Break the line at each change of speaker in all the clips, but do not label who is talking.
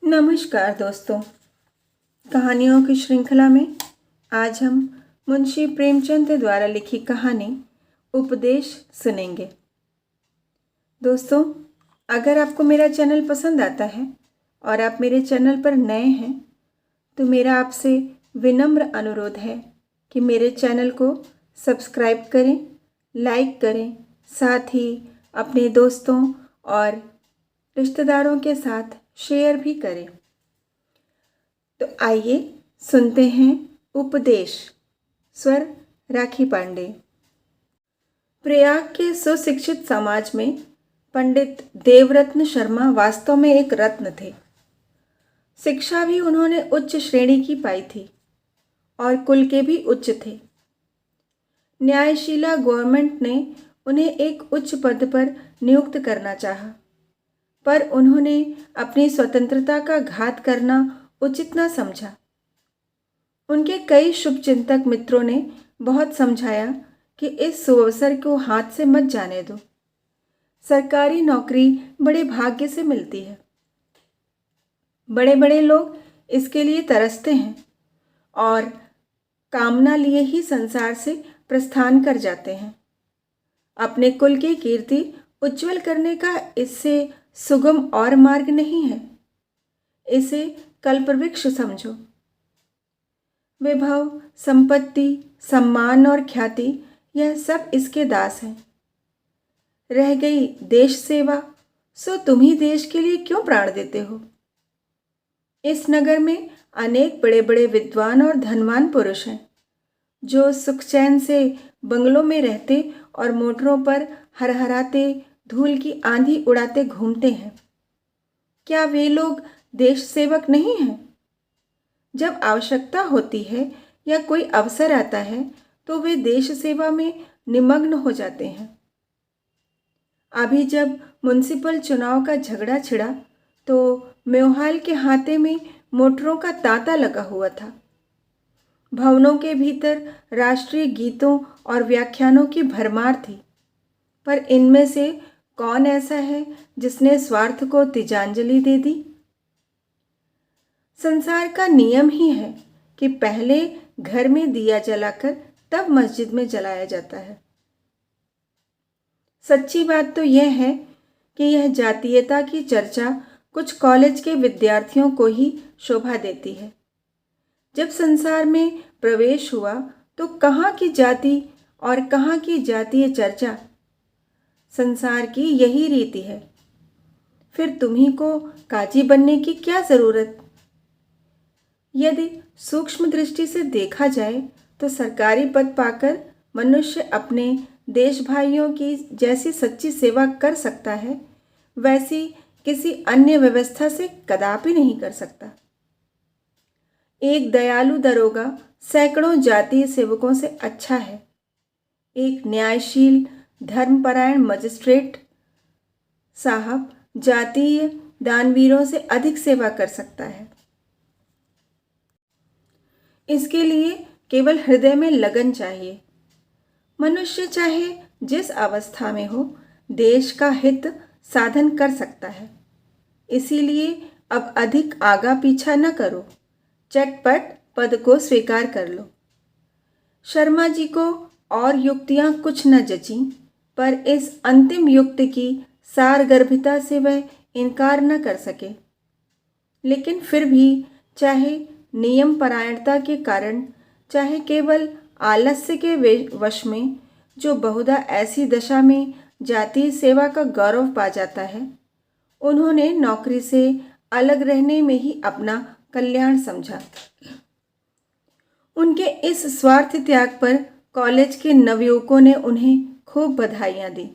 नमस्कार दोस्तों। कहानियों की श्रृंखला में आज हम मुंशी प्रेमचंद द्वारा लिखी कहानी उपदेश सुनेंगे। दोस्तों, अगर आपको मेरा चैनल पसंद आता है और आप मेरे चैनल पर नए हैं तो मेरा आपसे विनम्र अनुरोध है कि मेरे चैनल को सब्सक्राइब करें, लाइक करें, साथ ही अपने दोस्तों और रिश्तेदारों के साथ शेयर भी करें। तो आइए सुनते हैं उपदेश। स्वर राखी पांडे। प्रयाग के सुशिक्षित समाज में पंडित देवरत्न शर्मा वास्तव में एक रत्न थे। शिक्षा भी उन्होंने उच्च श्रेणी की पाई थी और कुल के भी उच्च थे। न्यायशीला गवर्नमेंट ने उन्हें एक उच्च पद पर नियुक्त करना चाहा, पर उन्होंने अपनी स्वतंत्रता का घात करना उचित न समझा। उनके कई शुभचिंतक मित्रों ने बहुत समझाया कि इस सुअवसर को हाथ से मत जाने दो। सरकारी नौकरी बड़े भाग्य से मिलती है। बड़े बड़े लोग इसके लिए तरसते हैं और कामना लिए ही संसार से प्रस्थान कर जाते हैं। अपने कुल की कीर्ति उज्जवल करने का इससे सुगम और मार्ग नहीं है। इसे कल्पवृक्ष समझो। विभव, संपत्ति, सम्मान और ख्याति, यह सब इसके दास हैं। रह गई देश सेवा, सो तुम ही देश के लिए क्यों प्राण देते हो? इस नगर में अनेक बड़े बड़े विद्वान और धनवान पुरुष हैं जो सुख चैन से बंगलों में रहते और मोटरों पर हरहराते धूल की आंधी उड़ाते घूमते हैं। क्या वे लोग देश सेवक नहीं हैं? जब आवश्यकता होती है या कोई अवसर आता है तो वे देश सेवा में निमग्न हो जाते हैं। अभी जब म्युनिसिपल चुनाव का झगड़ा छिड़ा तो म्योहाल के हाथे में मोटरों का तांता लगा हुआ था। भवनों के भीतर राष्ट्रीय गीतों और व्याख्यानों की भरमार थी, पर इनमें से कौन ऐसा है जिसने स्वार्थ को तिजांजलि दे दी? संसार का नियम ही है कि पहले घर में दिया जलाकर तब मस्जिद में जलाया जाता है। सच्ची बात तो यह है कि यह जातीयता की चर्चा कुछ कॉलेज के विद्यार्थियों को ही शोभा देती है। जब संसार में प्रवेश हुआ तो कहाँ की जाति और कहाँ की जातीय चर्चा। संसार की यही रीति है। फिर तुम्ही को काजी बनने की क्या जरूरत? यदि सूक्ष्म दृष्टि से देखा जाए तो सरकारी पद पाकर मनुष्य अपने देश भाइयों की जैसी सच्ची सेवा कर सकता है, वैसी किसी अन्य व्यवस्था से कदापि नहीं कर सकता। एक दयालु दरोगा सैकड़ों जातीय सेवकों से अच्छा है। एक न्यायशील धर्मपरायण मजिस्ट्रेट साहब जातीय दानवीरों से अधिक सेवा कर सकता है। इसके लिए केवल हृदय में लगन चाहिए। मनुष्य चाहे जिस अवस्था में हो, देश का हित साधन कर सकता है। इसीलिए अब अधिक आगा पीछा न करो, चटपट पद को स्वीकार कर लो। शर्मा जी को और युक्तियां कुछ न जचीं, पर इस अंतिम युक्ति की सारगर्भिता से वह इनकार न कर सके। लेकिन फिर भी चाहे नियम परायणता के कारण, चाहे केवल आलस्य के वश में, जो बहुधा ऐसी दशा में जातीय सेवा का गौरव पा जाता है, उन्होंने नौकरी से अलग रहने में ही अपना कल्याण समझा। उनके इस स्वार्थ त्याग पर कॉलेज के नवयुवकों ने उन्हें खूब बधाइयाँ दी।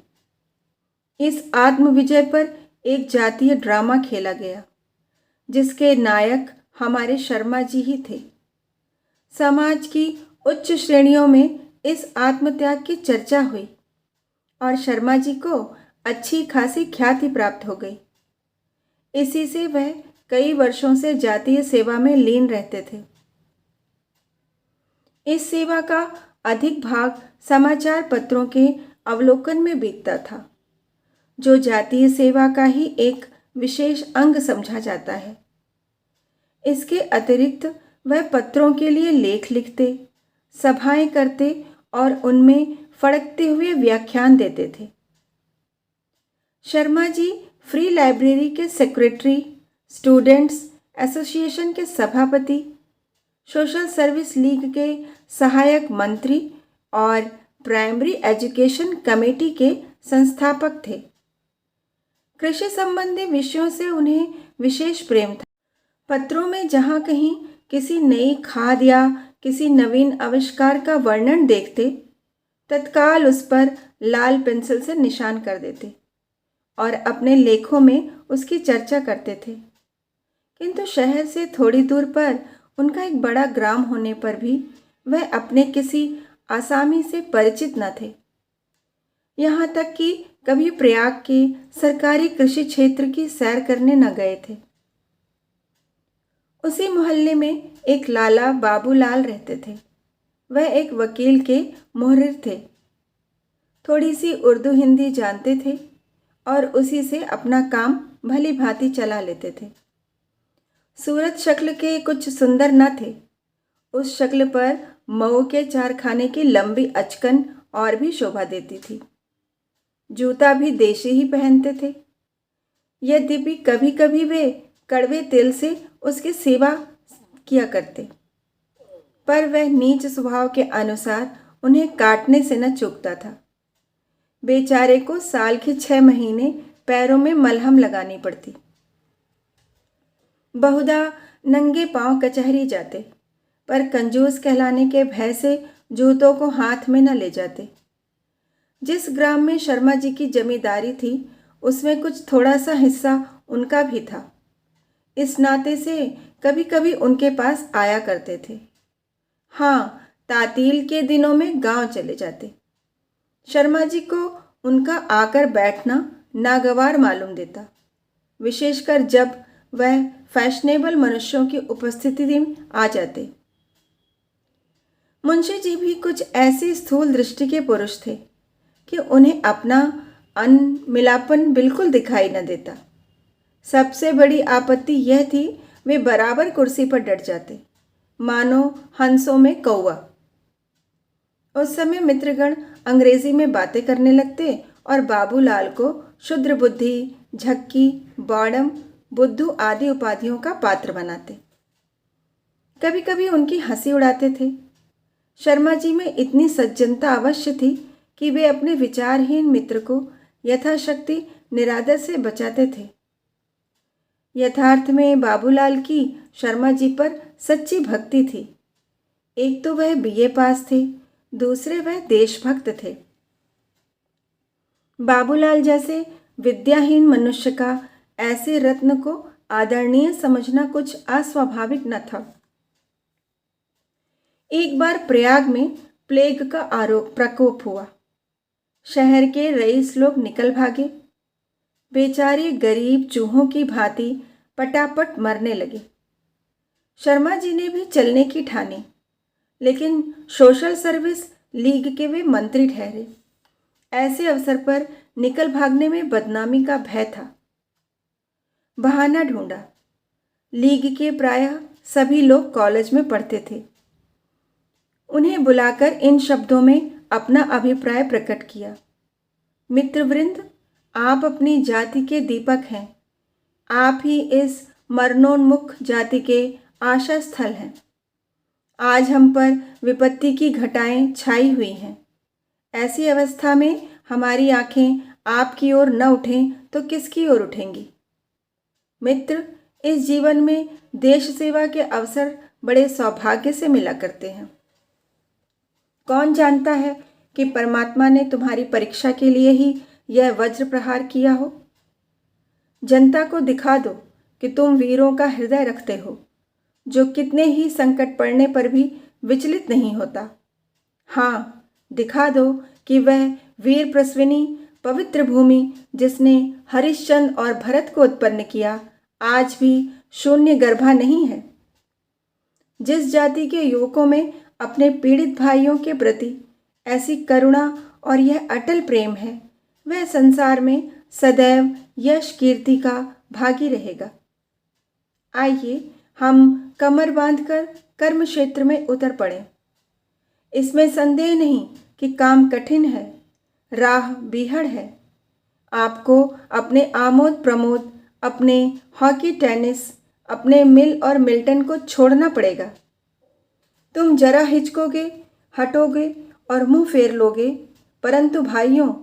इस आत्मविजय पर एक जातीय ड्रामा खेला गया जिसके नायक हमारे शर्मा जी ही थे। समाज की उच्च श्रेणियों में इस आत्मत्याग की चर्चा हुई और शर्मा जी को अच्छी खासी ख्याति प्राप्त हो गई। इसी से वह कई वर्षों से जातीय सेवा में लीन रहते थे। इस सेवा का अधिक भाग समाचार पत्रों के अवलोकन में बीतता था, जो जातीय सेवा का ही एक विशेष अंग समझा जाता है। इसके अतिरिक्त वह पत्रों के लिए लेख लिखते, सभाएं करते और उनमें फड़कते हुए व्याख्यान देते थे। शर्मा जी फ्री लाइब्रेरी के सेक्रेटरी, स्टूडेंट्स एसोसिएशन के सभापति, सोशल सर्विस लीग के सहायक मंत्री और प्राइमरी एजुकेशन कमेटी के संस्थापक थे। कृषि संबंधी विषयों से उन्हें विशेष प्रेम था। पत्रों में जहाँ कहीं किसी नई खाद या किसी नवीन आविष्कार का वर्णन देखते, तत्काल उस पर लाल पेंसिल से निशान कर देते और अपने लेखों में उसकी चर्चा करते थे। किंतु शहर से थोड़ी दूर पर उनका एक बड़ा ग्राम होने पर भी वह अपने किसी आसामी से परिचित न थे। यहाँ तक कि कभी प्रयाग के सरकारी कृषि क्षेत्र की सैर करने न गए थे। उसी मोहल्ले में एक लाला बाबूलाल रहते थे। वह एक वकील के मुहर्रिर थे। थोड़ी सी उर्दू हिंदी जानते थे और उसी से अपना काम भली भांति चला लेते थे। सूरत शक्ल के कुछ सुंदर न थे। उस शक्ल पर मऊ के चारखाने की लंबी अचकन और भी शोभा देती थी। जूता भी देशी ही पहनते थे। यद्यपि कभी कभी वे कड़वे तेल से उसकी सेवा किया करते, पर वह नीच स्वभाव के अनुसार उन्हें काटने से न चूकता था। बेचारे को साल के 6 महीने पैरों में मलहम लगानी पड़ती। बहुधा नंगे पांव कचहरी जाते, पर कंजूस कहलाने के भय से जूतों को हाथ में न ले जाते। जिस ग्राम में शर्मा जी की जमींदारी थी, उसमें कुछ थोड़ा सा हिस्सा उनका भी था। इस नाते से कभी कभी उनके पास आया करते थे। हाँ, तातील के दिनों में गांव चले जाते। शर्मा जी को उनका आकर बैठना नागवार मालूम देता, विशेषकर जब वह फैशनेबल मनुष्यों की उपस्थिति में आ जाते। मुंशी जी भी कुछ ऐसी स्थूल दृष्टि के पुरुष थे कि उन्हें अपना अनमिलापन बिल्कुल दिखाई न देता। सबसे बड़ी आपत्ति यह थी, वे बराबर कुर्सी पर डट जाते, मानो हंसों में कौवा। उस समय मित्रगण अंग्रेजी में बातें करने लगते और बाबूलाल को क्षुद्र बुद्धि, झक्की, बॉडम, बुद्धू आदि उपाधियों का पात्र बनाते। कभी कभी उनकी हंसी उड़ाते थे। शर्मा जी में इतनी सज्जनता अवश्य थी कि वे अपने विचारहीन मित्र को यथाशक्ति निरादर से बचाते थे। यथार्थ में बाबूलाल की शर्मा जी पर सच्ची भक्ति थी। एक तो वह बीए पास थे, दूसरे वह देशभक्त थे। बाबूलाल जैसे विद्याहीन मनुष्य का ऐसे रत्न को आदरणीय समझना कुछ अस्वाभाविक न था। एक बार प्रयाग में प्लेग का प्रकोप हुआ। शहर के रईस लोग निकल भागे। बेचारे गरीब चूहों की भांति पटापट मरने लगे। शर्मा जी ने भी चलने की ठानी, लेकिन सोशल सर्विस लीग के वे मंत्री ठहरे। ऐसे अवसर पर निकल भागने में बदनामी का भय था। बहाना ढूंढा। लीग के प्रायः सभी लोग कॉलेज में पढ़ते थे। उन्हें बुलाकर इन शब्दों में अपना अभिप्राय प्रकट किया। मित्रवृंद, आप अपनी जाति के दीपक हैं। आप ही इस मरणोन्मुख जाति के आशा स्थल हैं। आज हम पर विपत्ति की घटाएं छाई हुई हैं। ऐसी अवस्था में हमारी आंखें आपकी ओर न उठें तो किसकी ओर उठेंगी? मित्र, इस जीवन में देश सेवा के अवसर बड़े सौभाग्य से मिला करते हैं। कौन जानता है कि परमात्मा ने तुम्हारी परीक्षा के लिए ही यह वज्र प्रहार किया हो। जनता को दिखा दो कि तुम वीरों का हृदय रखते हो, जो कितने ही संकट पड़ने पर भी विचलित नहीं होता। हाँ, दिखा दो कि वह वीर प्रसविनी पवित्र भूमि जिसने हरिश्चंद्र और भरत को उत्पन्न किया, आज भी शून्य गर्भा नहीं है। जिस जाति के युवकों में अपने पीड़ित भाइयों के प्रति ऐसी करुणा और यह अटल प्रेम है, वह संसार में सदैव यश कीर्ति का भागी रहेगा। आइए हम कमर बांधकर कर्म क्षेत्र में उतर पड़े। इसमें संदेह नहीं कि काम कठिन है, राह बीहड़ है। आपको अपने आमोद प्रमोद, अपने हॉकी टेनिस, अपने मिल और मिल्टन को छोड़ना पड़ेगा। तुम जरा हिचकोगे, हटोगे और मुंह फेर लोगे, परंतु भाइयों,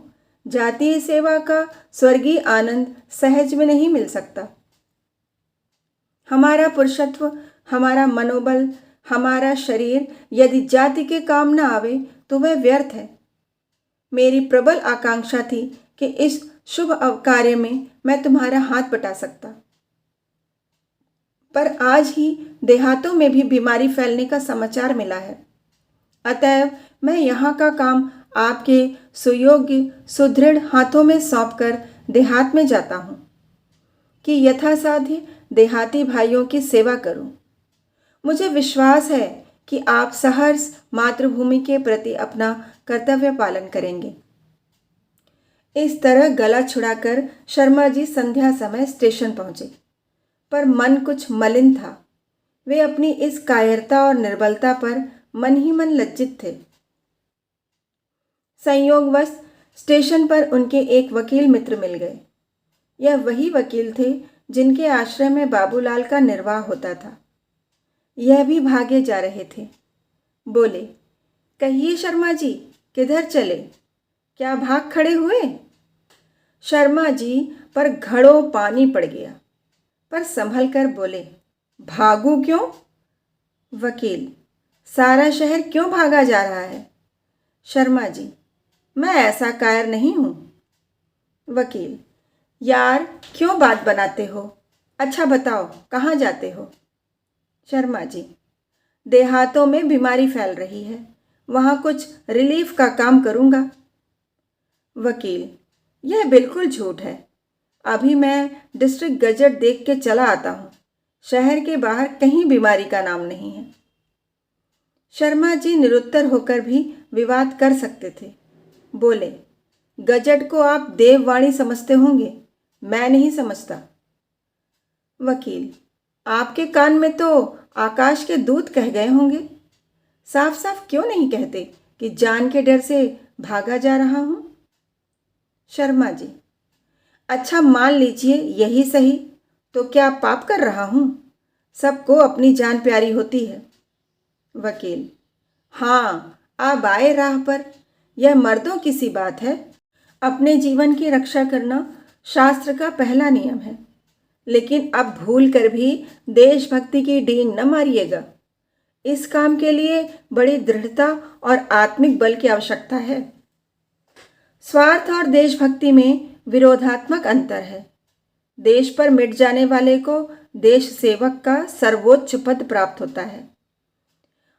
जातीय सेवा का स्वर्गीय आनंद सहज में नहीं मिल सकता। हमारा पुरुषत्व, हमारा मनोबल, हमारा शरीर यदि जाति के काम न आवे तो वह व्यर्थ है। मेरी प्रबल आकांक्षा थी कि इस शुभ कार्य में मैं तुम्हारा हाथ बटा सकता, पर आज ही देहातों में भी बीमारी फैलने का समाचार मिला है। अतएव मैं यहाँ का काम आपके सुयोग्य सुदृढ़ हाथों में सौंपकर देहात में जाता हूँ कि यथासाध्य देहाती भाइयों की सेवा करूं। मुझे विश्वास है कि आप सहर्ष मातृभूमि के प्रति अपना कर्तव्य पालन करेंगे। इस तरह गला छुड़ाकर शर्मा जी संध्या समय स्टेशन पहुंचे, पर मन कुछ मलिन था। वे अपनी इस कायरता और निर्बलता पर मन ही मन लज्जित थे। संयोगवश स्टेशन पर उनके एक वकील मित्र मिल गए। यह वही वकील थे जिनके आश्रय में बाबूलाल का निर्वाह होता था। यह भी भागे जा रहे थे। बोले, कहिए शर्मा जी, किधर चले? क्या भाग खड़े हुए? शर्मा जी पर घड़ों पानी पड़ गया, पर संभल कर बोले, भागू क्यों? वकील, सारा शहर क्यों भागा जा रहा है? शर्मा जी, मैं ऐसा कायर नहीं हूं। वकील, यार क्यों बात बनाते हो? अच्छा बताओ, कहाँ जाते हो? शर्मा जी, देहातों में बीमारी फैल रही है, वहाँ कुछ रिलीफ का काम करूँगा। वकील, यह बिल्कुल झूठ है। अभी मैं डिस्ट्रिक्ट गजट देख के चला आता हूँ। शहर के बाहर कहीं बीमारी का नाम नहीं है। शर्मा जी निरुत्तर होकर भी विवाद कर सकते थे। बोले, गजट को आप देववाणी समझते होंगे, मैं नहीं समझता। वकील, आपके कान में तो आकाश के दूत कह गए होंगे। साफ साफ क्यों नहीं कहते कि जान के डर से भागा जा रहा हूं? शर्मा जी, अच्छा मान लीजिए यही सही, तो क्या पाप कर रहा हूं? सबको अपनी जान प्यारी होती है। वकील, हाँ, आप आए राह पर। यह मर्दों की सी बात है। अपने जीवन की रक्षा करना शास्त्र का पहला नियम है, लेकिन अब भूल कर भी देशभक्ति की डींग न मारिएगा। इस काम के लिए बड़ी दृढ़ता और आत्मिक बल की आवश्यकता है। स्वार्थ और देशभक्ति में विरोधात्मक अंतर है। देश पर मिट जाने वाले को देश सेवक का सर्वोच्च पद प्राप्त होता है।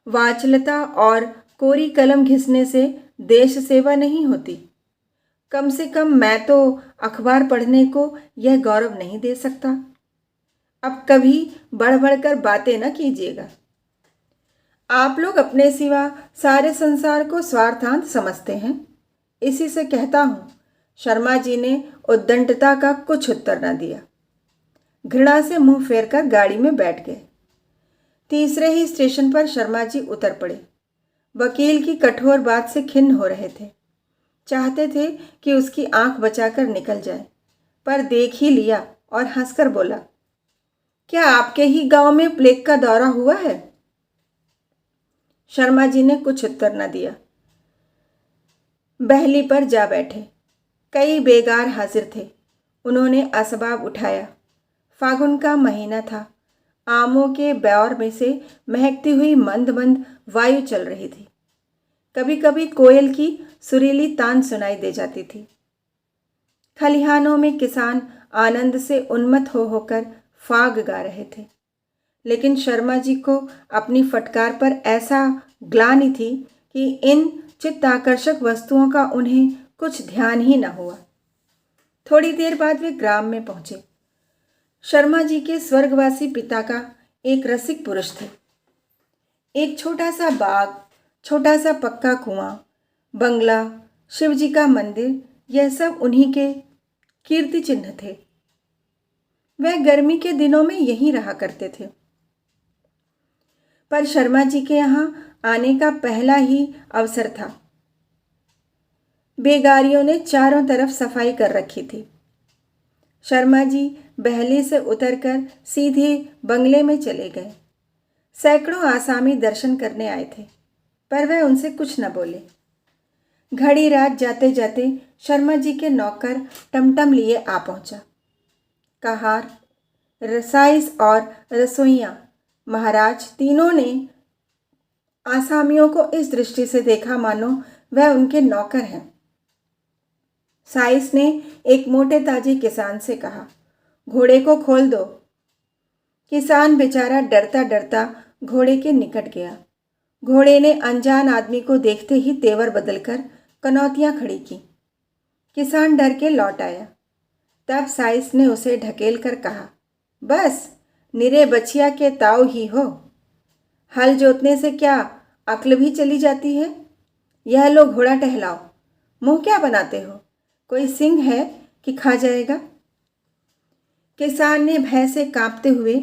वाचलता और कोरी कलम घिसने से देश सेवा नहीं होती। कम से कम मैं तो अखबार पढ़ने को यह गौरव नहीं दे सकता। अब कभी बढ़ बढ़कर बातें न कीजिएगा। आप लोग अपने सिवा सारे संसार को स्वार्थांत समझते हैं। इसी से कहता हूँ। शर्मा जी ने उद्दंडता का कुछ उत्तर न दिया। घृणा से मुंह फेरकर गाड़ी में बैठ गए। तीसरे ही स्टेशन पर शर्मा जी उतर पड़े। वकील की कठोर बात से खिन्न हो रहे थे। चाहते थे कि उसकी आंख बचाकर निकल जाए, पर देख ही लिया और हंसकर बोला, क्या आपके ही गांव में प्लेग का दौरा हुआ है? शर्मा जी ने कुछ उत्तर न दिया। बहली पर जा बैठे। कई बेगार हाजिर थे। उन्होंने असबाब उठाया। फागुन का महीना था। आमों के ब्यौर में से महकती हुई मंद मंद वायु चल रही थी। कभी कभी कोयल की सुरीली तान सुनाई दे जाती थी। खलिहानों में किसान आनंद से उन्मत्त हो होकर फाग गा रहे थे। लेकिन शर्मा जी को अपनी फटकार पर ऐसा ग्लानि थी कि इन चित्ताकर्षक वस्तुओं का उन्हें कुछ ध्यान ही न हुआ। थोड़ी देर बाद वे ग्राम में पहुंचे। शर्मा जी के स्वर्गवासी पिता का एक रसिक पुरुष थे। एक छोटा सा बाग, छोटा सा पक्का कुआं, बंगला, शिवजी का मंदिर, यह सब उन्हीं के कीर्ति चिन्ह थे। वह गर्मी के दिनों में यहीं रहा करते थे। पर शर्मा जी के यहाँ आने का पहला ही अवसर था। बेगारियों ने चारों तरफ सफाई कर रखी थी। शर्मा जी बहली से उतरकर सीधे बंगले में चले गए। सैकड़ों आसामी दर्शन करने आए थे, पर वह उनसे कुछ न बोले। घड़ी रात जाते जाते शर्मा जी के नौकर टमटम लिए आ पहुंचा। कहार, रसाइस और रसोइयाँ महाराज तीनों ने आसामियों को इस दृष्टि से देखा मानो वह उनके नौकर हैं। साइस ने एक मोटे ताजे किसान से कहा, घोड़े को खोल दो। किसान बेचारा डरता डरता घोड़े के निकट गया। घोड़े ने अनजान आदमी को देखते ही तेवर बदलकर कनौतियां खड़ी की। किसान डर के लौट आया। तब साइस ने उसे ढकेल कर कहा, बस निरे बछिया के ताऊ ही हो। हल जोतने से क्या अक्ल भी चली जाती है? यह लो घोड़ा टहलाओ। मुंह क्या बनाते हो? कोई सिंह है कि खा जाएगा? किसान ने भय से कांपते हुए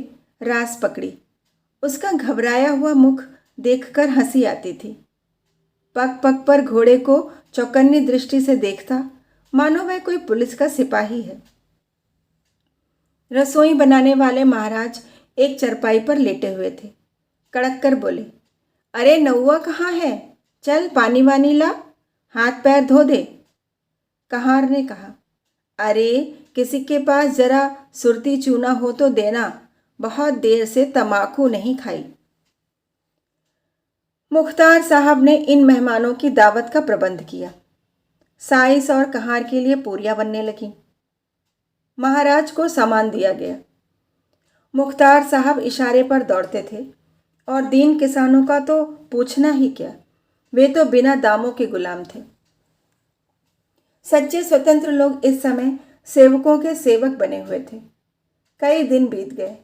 रास पकड़ी। उसका घबराया हुआ मुख देखकर हंसी आती थी। पग पग पर घोड़े को चौकन्नी दृष्टि से देखता, मानो वह कोई पुलिस का सिपाही है। रसोई बनाने वाले महाराज एक चरपाई पर लेटे हुए थे। कड़क कर बोले, अरे नौआ कहाँ है? चल पानी वानी ला, हाथ पैर धो दे। कहार ने कहा, अरे किसी के पास जरा सुरती चूना हो तो देना, बहुत देर से तमाकू नहीं खाई। मुख्तार साहब ने इन मेहमानों की दावत का प्रबंध किया। साइस और कहार के लिए पूरियां बनने लगीं। महाराज को सामान दिया गया। मुख्तार साहब इशारे पर दौड़ते थे और दीन किसानों का तो पूछना ही क्या, वे तो बिना दामों के गुलाम थे। सच्चे स्वतंत्र लोग इस समय सेवकों के सेवक बने हुए थे। कई दिन बीत गए।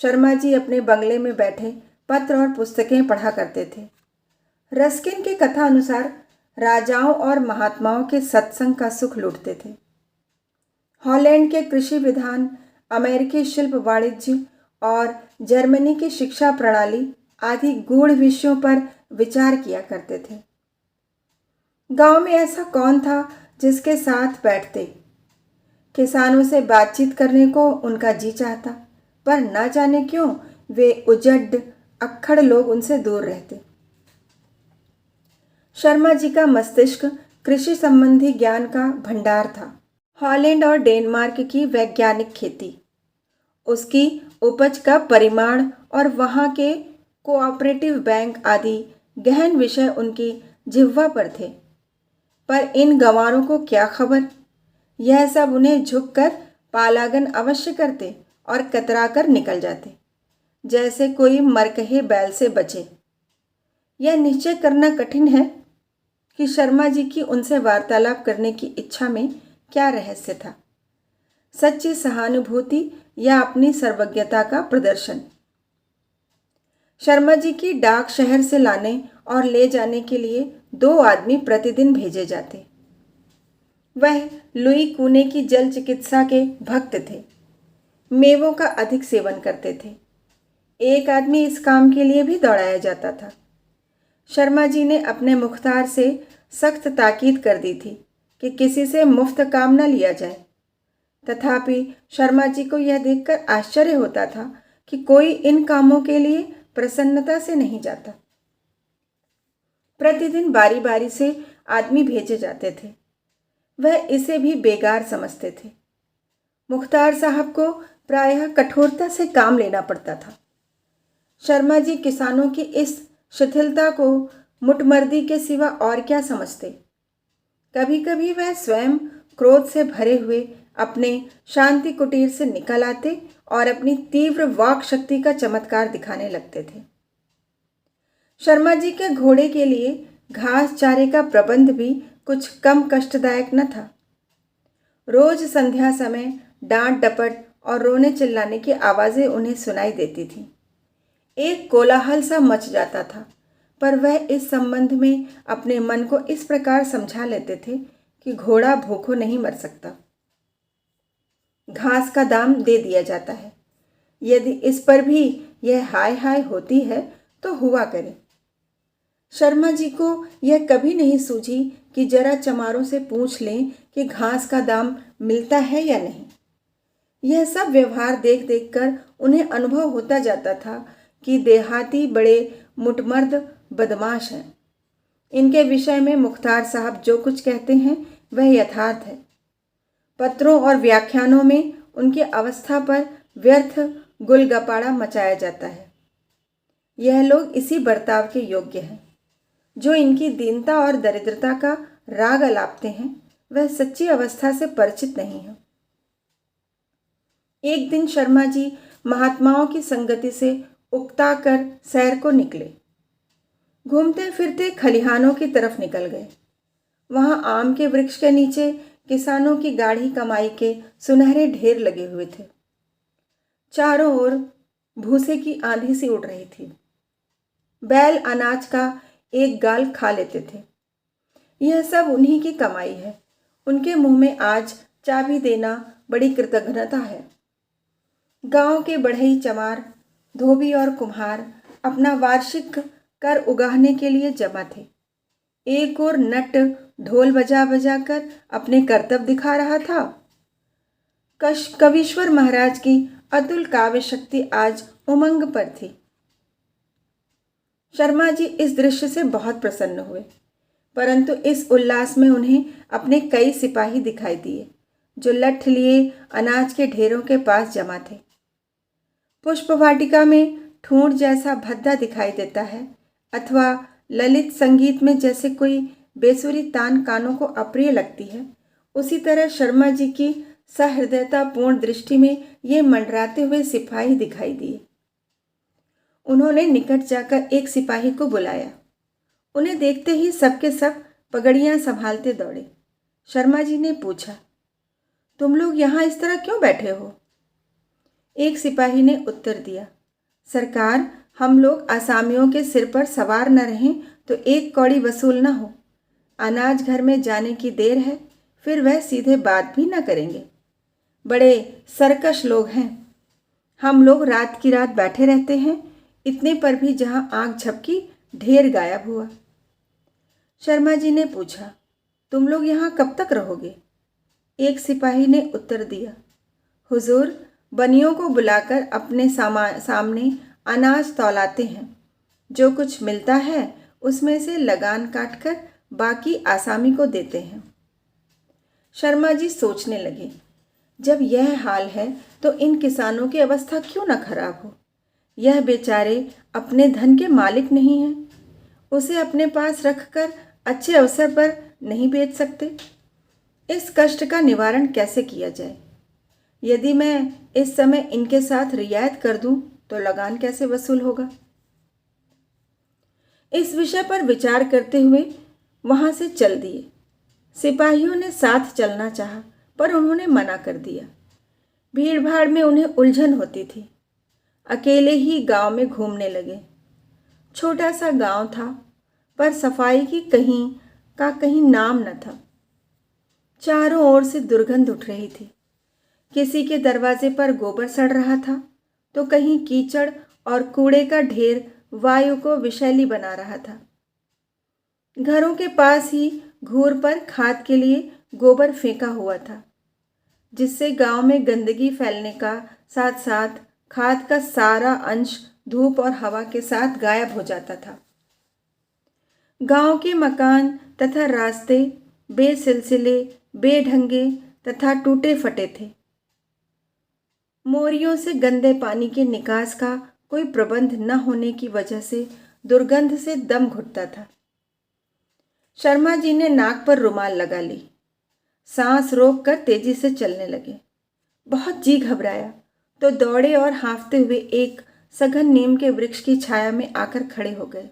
शर्मा जी अपने बंगले में बैठे पत्र और पुस्तकें पढ़ा करते थे। रस्किन की कथा अनुसार राजाओं और महात्माओं के सत्संग का सुख लूटते थे। हॉलैंड के कृषि विधान, अमेरिकी शिल्प वाणिज्य और जर्मनी की शिक्षा प्रणाली आदि गूढ़ विषयों पर विचार किया करते थे। गांव में ऐसा कौन था जिसके साथ बैठते? किसानों से बातचीत करने को उनका जी चाहता, पर न जाने क्यों वे उजड्ड अक्खड़ लोग उनसे दूर रहते। शर्मा जी का मस्तिष्क कृषि संबंधी ज्ञान का भंडार था। हॉलैंड और डेनमार्क की वैज्ञानिक खेती, उसकी उपज का परिमाण और वहाँ के कोऑपरेटिव बैंक आदि गहन विषय उनकी जिह्वा पर थे। पर इन गंवारों को क्या खबर? यह सब उन्हें झुककर पालागन अवश्य करते और कतरा कर निकल जाते, जैसे कोई मरकहे बैल से बचे। यह निश्चय करना कठिन है कि शर्मा जी की उनसे वार्तालाप करने की इच्छा में क्या रहस्य था, सच्ची सहानुभूति या अपनी सर्वज्ञता का प्रदर्शन। शर्मा जी की डाक शहर से लाने और ले जाने के लिए 2 आदमी प्रतिदिन भेजे जाते। वह लुई कूने की जल चिकित्सा के भक्त थे। मेवों का अधिक सेवन करते थे। एक आदमी इस काम के लिए भी दौड़ाया जाता था। शर्मा जी ने अपने मुख्तार से सख्त ताकीद कर दी थी कि किसी से मुफ्त काम न लिया जाए। तथापि शर्मा जी को यह देखकर आश्चर्य होता था कि कोई इन कामों के लिए प्रसन्नता से नहीं जाता। प्रतिदिन बारी बारी से आदमी भेजे जाते थे। वह इसे भी बेकार समझते थे। मुख्तार साहब को प्रायः कठोरता से काम लेना पड़ता था। शर्मा जी किसानों की इस शिथिलता को मुटमर्दी के सिवा और क्या समझते? कभी कभी वह स्वयं क्रोध से भरे हुए अपने शांति कुटीर से निकल आते और अपनी तीव्र वाक शक्ति का चमत्कार दिखाने लगते थे। शर्मा जी के घोड़े के लिए घास चारे का प्रबंध भी कुछ कम कष्टदायक न था। रोज संध्या समय डांट डपट और रोने चिल्लाने की आवाज़ें उन्हें सुनाई देती थीं। एक कोलाहल सा मच जाता था, पर वह इस संबंध में अपने मन को इस प्रकार समझा लेते थे कि घोड़ा भूखों नहीं मर सकता। घास का दाम दे दिया जाता है। यदि इस पर भी यह हाय हाय होती है तो हुआ करे। शर्मा जी को यह कभी नहीं सूझी कि जरा चमारों से पूछ लें कि घास का दाम मिलता है या नहीं। यह सब व्यवहार देख देख कर उन्हें अनुभव होता जाता था कि देहाती बड़े मुटमर्द बदमाश हैं। इनके विषय में मुख्तार साहब जो कुछ कहते हैं वह यथार्थ है। पत्रों और व्याख्यानों में उनकी अवस्था पर व्यर्थ गुलगपाड़ा मचाया जाता है। यह लोग इसी बर्ताव के योग्य हैं। जो इनकी दीनता और दरिद्रता का राग अलापते हैं वह सच्ची अवस्था से परिचित नहीं है। एक दिन शर्मा जी महात्माओं की संगति से उकता कर सैर को निकले। घूमते फिरते खलिहानों की तरफ निकल गए। वहां आम के वृक्ष के नीचे किसानों की गाढ़ी कमाई के सुनहरे ढेर लगे हुए थे। चारों ओर भूसे की आंधी सी उड़ रही थी। बैल अनाज का एक गाल खा लेते थे। यह सब उन्हीं की कमाई है। उनके मुंह में आज चाबी देना बड़ी कृतज्ञता है। गांव के बढ़ई चमार, धोबी और कुम्हार अपना वार्षिक कर उगाहने के लिए जमा थे। एक और नट ढोल बजा बजा कर अपने करतब दिखा रहा था। कवीश्वर महाराज की अतुल काव्य शक्ति आज उमंग पर थी। शर्मा जी इस दृश्य से बहुत प्रसन्न हुए, परंतु इस उल्लास में उन्हें अपने कई सिपाही दिखाई दिए जो लठ लिए अनाज के ढेरों के पास जमा थे। पुष्प वाटिका में ठूंठ जैसा भद्दा दिखाई देता है अथवा ललित संगीत में जैसे कोई बेसुरी तान कानों को अप्रिय लगती है, उसी तरह शर्मा जी की सहृदयतापूर्ण दृष्टि में ये मंडराते हुए सिपाही दिखाई दिए। उन्होंने निकट जाकर एक सिपाही को बुलाया। उन्हें देखते ही सबके सब पगड़ियां संभालते दौड़े। शर्मा जी ने पूछा, तुम लोग यहाँ इस तरह क्यों बैठे हो? एक सिपाही ने उत्तर दिया, सरकार, हम लोग आसामियों के सिर पर सवार न रहें तो एक कौड़ी वसूल न हो। अनाज घर में जाने की देर है, फिर वह सीधे बात भी न करेंगे। बड़े सरकश लोग हैं। हम लोग रात की रात बैठे रहते हैं, इतने पर भी जहाँ आँख झपकी ढेर गायब हुआ। शर्मा जी ने पूछा, तुम लोग यहाँ कब तक रहोगे? एक सिपाही ने उत्तर दिया, हुजूर, बनियों को बुलाकर अपने सामने अनाज तौलाते हैं। जो कुछ मिलता है उसमें से लगान काटकर बाकी आसामी को देते हैं। शर्मा जी सोचने लगे, जब यह हाल है तो इन किसानों की अवस्था क्यों न खराब हो। यह बेचारे अपने धन के मालिक नहीं हैं। उसे अपने पास रखकर अच्छे अवसर पर नहीं बेच सकते। इस कष्ट का निवारण कैसे किया जाए? यदि मैं इस समय इनके साथ रियायत कर दूं तो लगान कैसे वसूल होगा? इस विषय पर विचार करते हुए वहां से चल दिए। सिपाहियों ने साथ चलना चाहा, पर उन्होंने मना कर दिया। भीड़ भाड़ में उन्हें उलझन होती थी। अकेले ही गांव में घूमने लगे। छोटा सा गांव था, पर सफाई की कहीं नाम न था। चारों ओर से दुर्गंध उठ रही थी। किसी के दरवाजे पर गोबर सड़ रहा था तो कहीं कीचड़ और कूड़े का ढेर वायु को विषैली बना रहा था। घरों के पास ही घूर पर खाद के लिए गोबर फेंका हुआ था, जिससे गांव में गंदगी फैलने का साथ साथ खाद का सारा अंश धूप और हवा के साथ गायब हो जाता था। गांव के मकान तथा रास्ते बेसिलसिले, बेढंगे तथा टूटे फटे थे। मोरियों से गंदे पानी के निकास का कोई प्रबंध न होने की वजह से दुर्गंध से दम घुटता था। शर्मा जी ने नाक पर रुमाल लगा ली। सांस रोककर तेजी से चलने लगे। बहुत जी घबराया तो दौड़े और हाँफते हुए एक सघन नीम के वृक्ष की छाया में आकर खड़े हो गए।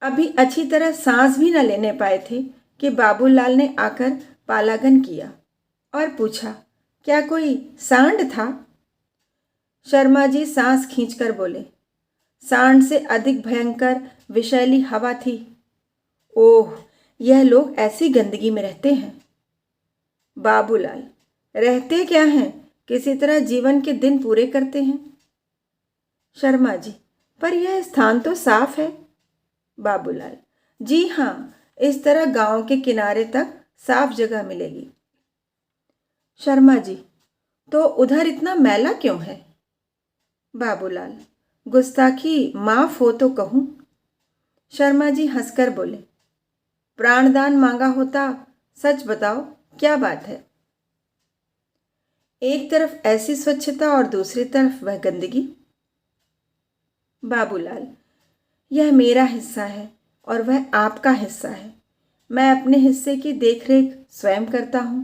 अभी अच्छी तरह सांस भी न लेने पाए थे कि बाबूलाल ने आकर पालागन किया और पूछा, क्या कोई सांड था? शर्मा जी सांस खींचकर बोले, सांड से अधिक भयंकर विषैली हवा थी। ओह, यह लोग ऐसी गंदगी में रहते हैं। बाबूलाल, रहते क्या हैं, किसी तरह जीवन के दिन पूरे करते हैं। शर्मा जी, पर यह स्थान तो साफ है। बाबूलाल, जी हाँ, इस तरह गांव के किनारे तक साफ जगह मिलेगी। शर्मा जी, तो उधर इतना मैला क्यों है? बाबूलाल, गुस्ताखी माफ हो तो कहूँ। शर्मा जी हंसकर बोले, प्राणदान मांगा होता, सच बताओ क्या बात है? एक तरफ ऐसी स्वच्छता और दूसरी तरफ वह गंदगी। बाबूलाल, यह मेरा हिस्सा है और वह आपका हिस्सा है। मैं अपने हिस्से की देखरेख स्वयं करता हूँ,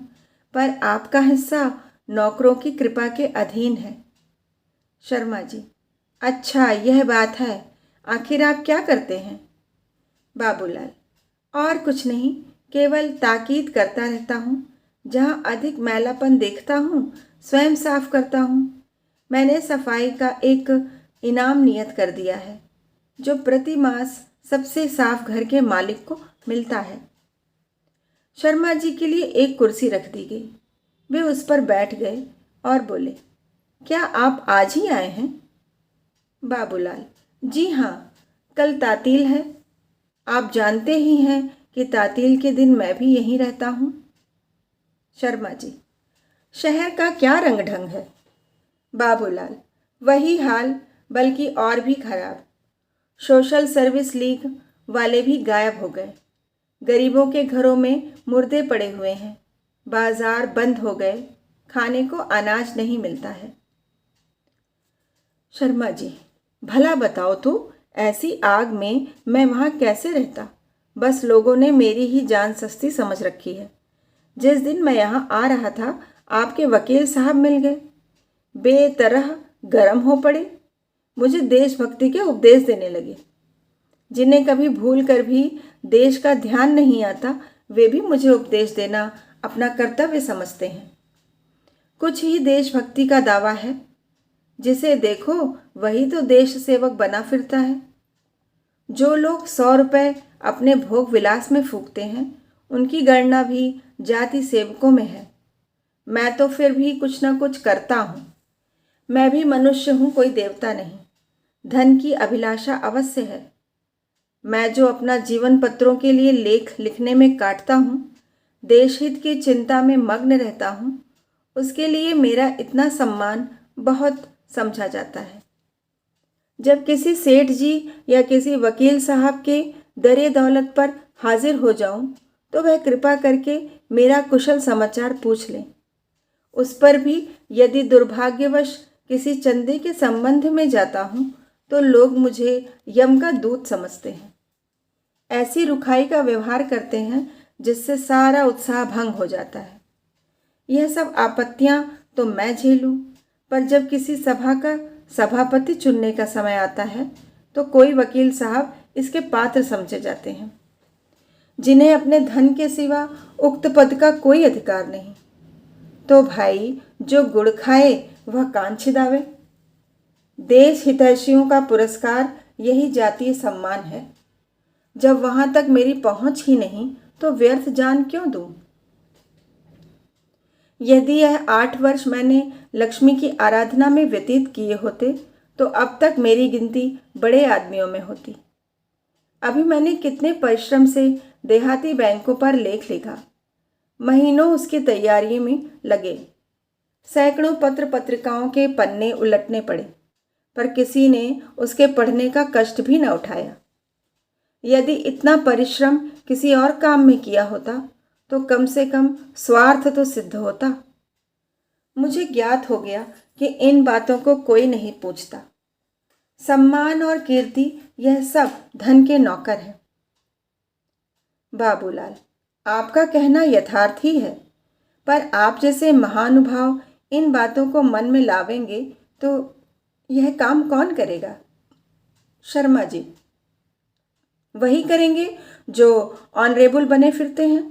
पर आपका हिस्सा नौकरों की कृपा के अधीन है। शर्मा जी, अच्छा यह बात है। आखिर आप क्या करते हैं? बाबूलाल, और कुछ नहीं, केवल ताकीद करता रहता हूँ। जहाँ अधिक मैलापन देखता हूँ स्वयं साफ करता हूँ। मैंने सफाई का एक इनाम नियत कर दिया है, जो प्रति मास सबसे साफ घर के मालिक को मिलता है। शर्मा जी के लिए एक कुर्सी रख दी गई। वे उस पर बैठ गए और बोले, क्या आप आज ही आए हैं? बाबूलाल, जी हाँ, कल तातील है। आप जानते ही हैं कि तातील के दिन मैं भी यहीं रहता हूँ। शर्मा जी, शहर का क्या रंग ढंग है? बाबूलाल, वही हाल, बल्कि और भी खराब। सोशल सर्विस लीग वाले भी गायब हो गए। गरीबों के घरों में मुर्दे पड़े हुए हैं। बाजार बंद हो गए। खाने को अनाज नहीं मिलता है। शर्मा जी, भला बताओ तो, ऐसी आग में मैं वहाँ कैसे रहता? बस लोगों ने मेरी ही जान सस्ती समझ रखी है। जिस दिन मैं यहाँ आ रहा था, आपके वकील साहब मिल गए। बेतरह गर्म हो पड़े। मुझे देशभक्ति के उपदेश देने लगे। जिन्हें कभी भूल कर भी देश का ध्यान नहीं आता, वे भी मुझे उपदेश देना अपना कर्तव्य समझते हैं। कुछ ही देशभक्ति का दावा है। जिसे देखो वही तो देश सेवक बना फिरता है। जो लोग 100 रुपये अपने भोग विलास में फूकते हैं, उनकी गणना भी जाति सेवकों में है। मैं तो फिर भी कुछ न कुछ करता हूँ। मैं भी मनुष्य हूँ, कोई देवता नहीं। धन की अभिलाषा अवश्य है। मैं जो अपना जीवन पत्रों के लिए लेख लिखने में काटता हूँ, देश हित की चिंता में मग्न रहता हूँ, उसके लिए मेरा इतना सम्मान बहुत समझा जाता है। जब किसी सेठ जी या किसी वकील साहब के दरे दौलत पर हाजिर हो जाऊं, तो वह कृपा करके मेरा कुशल समाचार पूछ लें। उस पर भी यदि दुर्भाग्यवश किसी चंदे के संबंध में जाता हूं, तो लोग मुझे यम का दूत समझते हैं। ऐसी रुखाई का व्यवहार करते हैं जिससे सारा उत्साह भंग हो जाता है। यह सब आपत्तियां तो मैं झेलूं, पर जब किसी सभा का सभापति चुनने का समय आता है, तो कोई वकील साहब इसके पात्र समझे जाते हैं, जिन्हें अपने धन के सिवा उक्त पद का कोई अधिकार नहीं। तो भाई, जो गुड़ खाए वह कान छिदावे। देश हितैषियों का पुरस्कार यही जातीय सम्मान है। जब वहां तक मेरी पहुंच ही नहीं, तो व्यर्थ जान क्यों दूं? यदि यह 8 वर्ष मैंने लक्ष्मी की आराधना में व्यतीत किए होते, तो अब तक मेरी गिनती बड़े आदमियों में होती। अभी मैंने कितने परिश्रम से देहाती बैंकों पर लेख लिखा। महीनों उसकी तैयारी में लगे। सैकड़ों पत्र पत्रिकाओं के पन्ने उलटने पड़े, पर किसी ने उसके पढ़ने का कष्ट भी न उठाया। यदि इतना परिश्रम किसी और काम में किया होता, तो कम से कम स्वार्थ तो सिद्ध होता। मुझे ज्ञात हो गया कि इन बातों को कोई नहीं पूछता। सम्मान और कीर्ति यह सब धन के नौकर है। बाबूलाल, आपका कहना यथार्थ ही है, पर आप जैसे महानुभाव इन बातों को मन में लावेंगे तो यह काम कौन करेगा? शर्मा जी, वही करेंगे जो ऑनरेबल बने फिरते हैं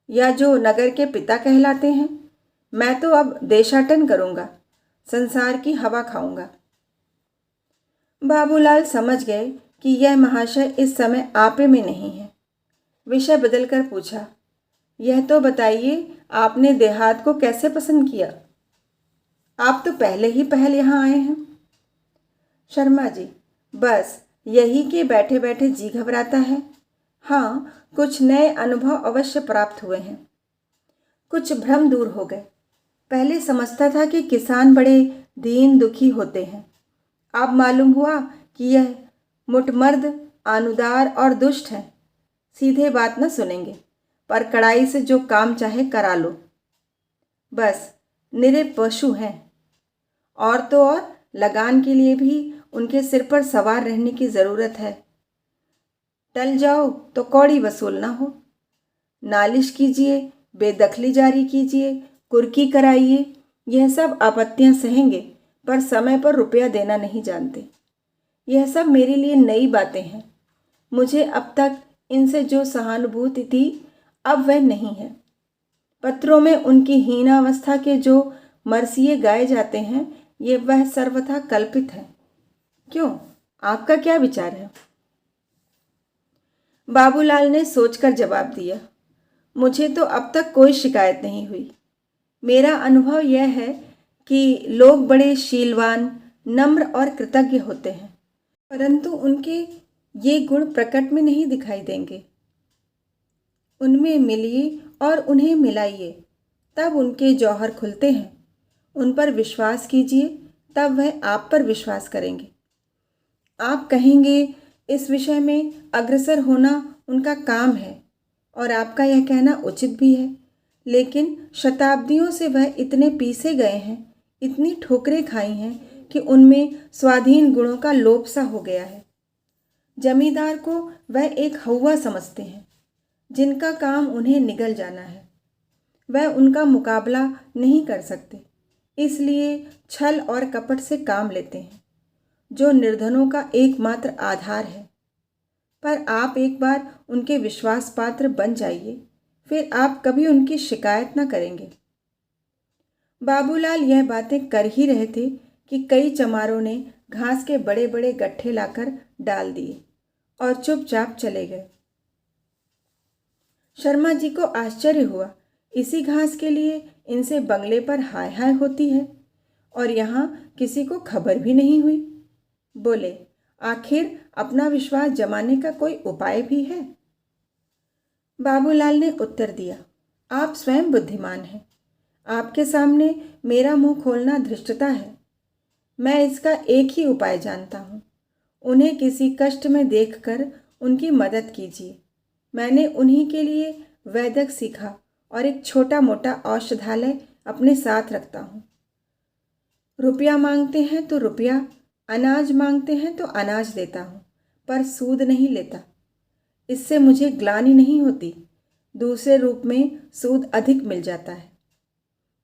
या जो नगर के पिता कहलाते हैं। मैं तो अब देशाटन करूंगा, संसार की हवा खाऊंगा। बाबूलाल समझ गए कि यह महाशय इस समय आपे में नहीं है। विषय बदलकर पूछा, यह तो बताइए, आपने देहात को कैसे पसंद किया? आप तो पहले ही पहल यहाँ आए हैं। शर्मा जी, बस यही कि बैठे बैठे जी घबराता है। हाँ, कुछ नए अनुभव अवश्य प्राप्त हुए हैं। कुछ भ्रम दूर हो गए। पहले समझता था कि किसान बड़े दीन दुखी होते हैं। अब मालूम हुआ कि यह मुटमर्द, आनुदार और दुष्ट हैं। सीधे बात न सुनेंगे, पर कड़ाई से जो काम चाहे करा लो। बस निरे पशु हैं। और तो और लगान के लिए भी उनके सिर पर सवार रहने की ज़रूरत है। टल जाओ तो कौड़ी वसूल ना हो। नालिश कीजिए, बेदखली जारी कीजिए, कुर्की कराइए, यह सब आपत्तियां सहेंगे, पर समय पर रुपया देना नहीं जानते। यह सब मेरे लिए नई बातें हैं। मुझे अब तक इनसे जो सहानुभूति थी, अब वह नहीं है। पत्रों में उनकी हीनावस्था के जो मरसिए गाए जाते हैं, ये वह सर्वथा कल्पित है। क्यों, आपका क्या विचार है? बाबूलाल ने सोचकर जवाब दिया, मुझे तो अब तक कोई शिकायत नहीं हुई। मेरा अनुभव यह है कि लोग बड़े शीलवान, नम्र और कृतज्ञ होते हैं, परंतु उनके ये गुण प्रकट में नहीं दिखाई देंगे। उनमें मिलिए और उन्हें मिलाइए, तब उनके जौहर खुलते हैं। उन पर विश्वास कीजिए, तब वह आप पर विश्वास करेंगे। आप कहेंगे इस विषय में अग्रसर होना उनका काम है, और आपका यह कहना उचित भी है। लेकिन शताब्दियों से वह इतने पीसे गए हैं, इतनी ठोकरें खाई हैं कि उनमें स्वाधीन गुणों का लोप सा हो गया है। जमींदार को वह एक हौवा समझते हैं, जिनका काम उन्हें निगल जाना है। वह उनका मुकाबला नहीं कर सकते, इसलिए छल और कपट से काम लेते हैं, जो निर्धनों का एकमात्र आधार है। पर आप एक बार उनके विश्वास पात्र बन जाइए, फिर आप कभी उनकी शिकायत न करेंगे। बाबूलाल यह बातें कर ही रहे थे कि कई चमारों ने घास के बड़े बड़े गट्ठे लाकर डाल दिए और चुपचाप चले गए। शर्मा जी को आश्चर्य हुआ, इसी घास के लिए इनसे बंगले पर हाय हाय होती है, और यहाँ किसी को खबर भी नहीं हुई। बोले, आखिर अपना विश्वास जमाने का कोई उपाय भी है? बाबूलाल ने उत्तर दिया, आप स्वयं बुद्धिमान हैं। आपके सामने मेरा मुंह खोलना धृष्टता है। मैं इसका एक ही उपाय जानता हूँ। उन्हें किसी कष्ट में देखकर उनकी मदद कीजिए। मैंने उन्हीं के लिए वैदक सीखा और एक छोटा मोटा औषधालय अपने साथ रखता हूँ। रुपया मांगते हैं तो रुपया, अनाज मांगते हैं तो अनाज देता हूँ, पर सूद नहीं लेता। इससे मुझे ग्लानि नहीं होती। दूसरे रूप में सूद अधिक मिल जाता है।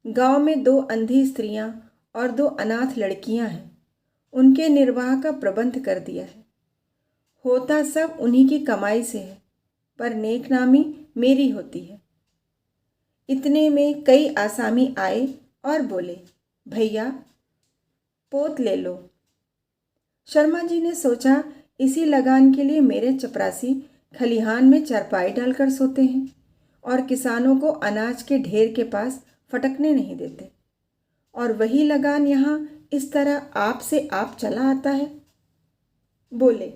गांव में 2 अंधी स्त्रियां और 2 अनाथ लड़कियां हैं। उनके निर्वाह का प्रबंध कर दिया है। होता सब उन्हीं की कमाई से है, पर नेकनामी मेरी होती है। इतने में कई आसामी आए और बोले, भैया पोत ले लो। शर्मा जी ने सोचा, इसी लगान के लिए मेरे चपरासी खलिहान में चारपाई डालकर सोते हैं और किसानों को अनाज के ढेर के पास फटकने नहीं देते, और वही लगान यहाँ इस तरह आप से आप चला आता है। बोले,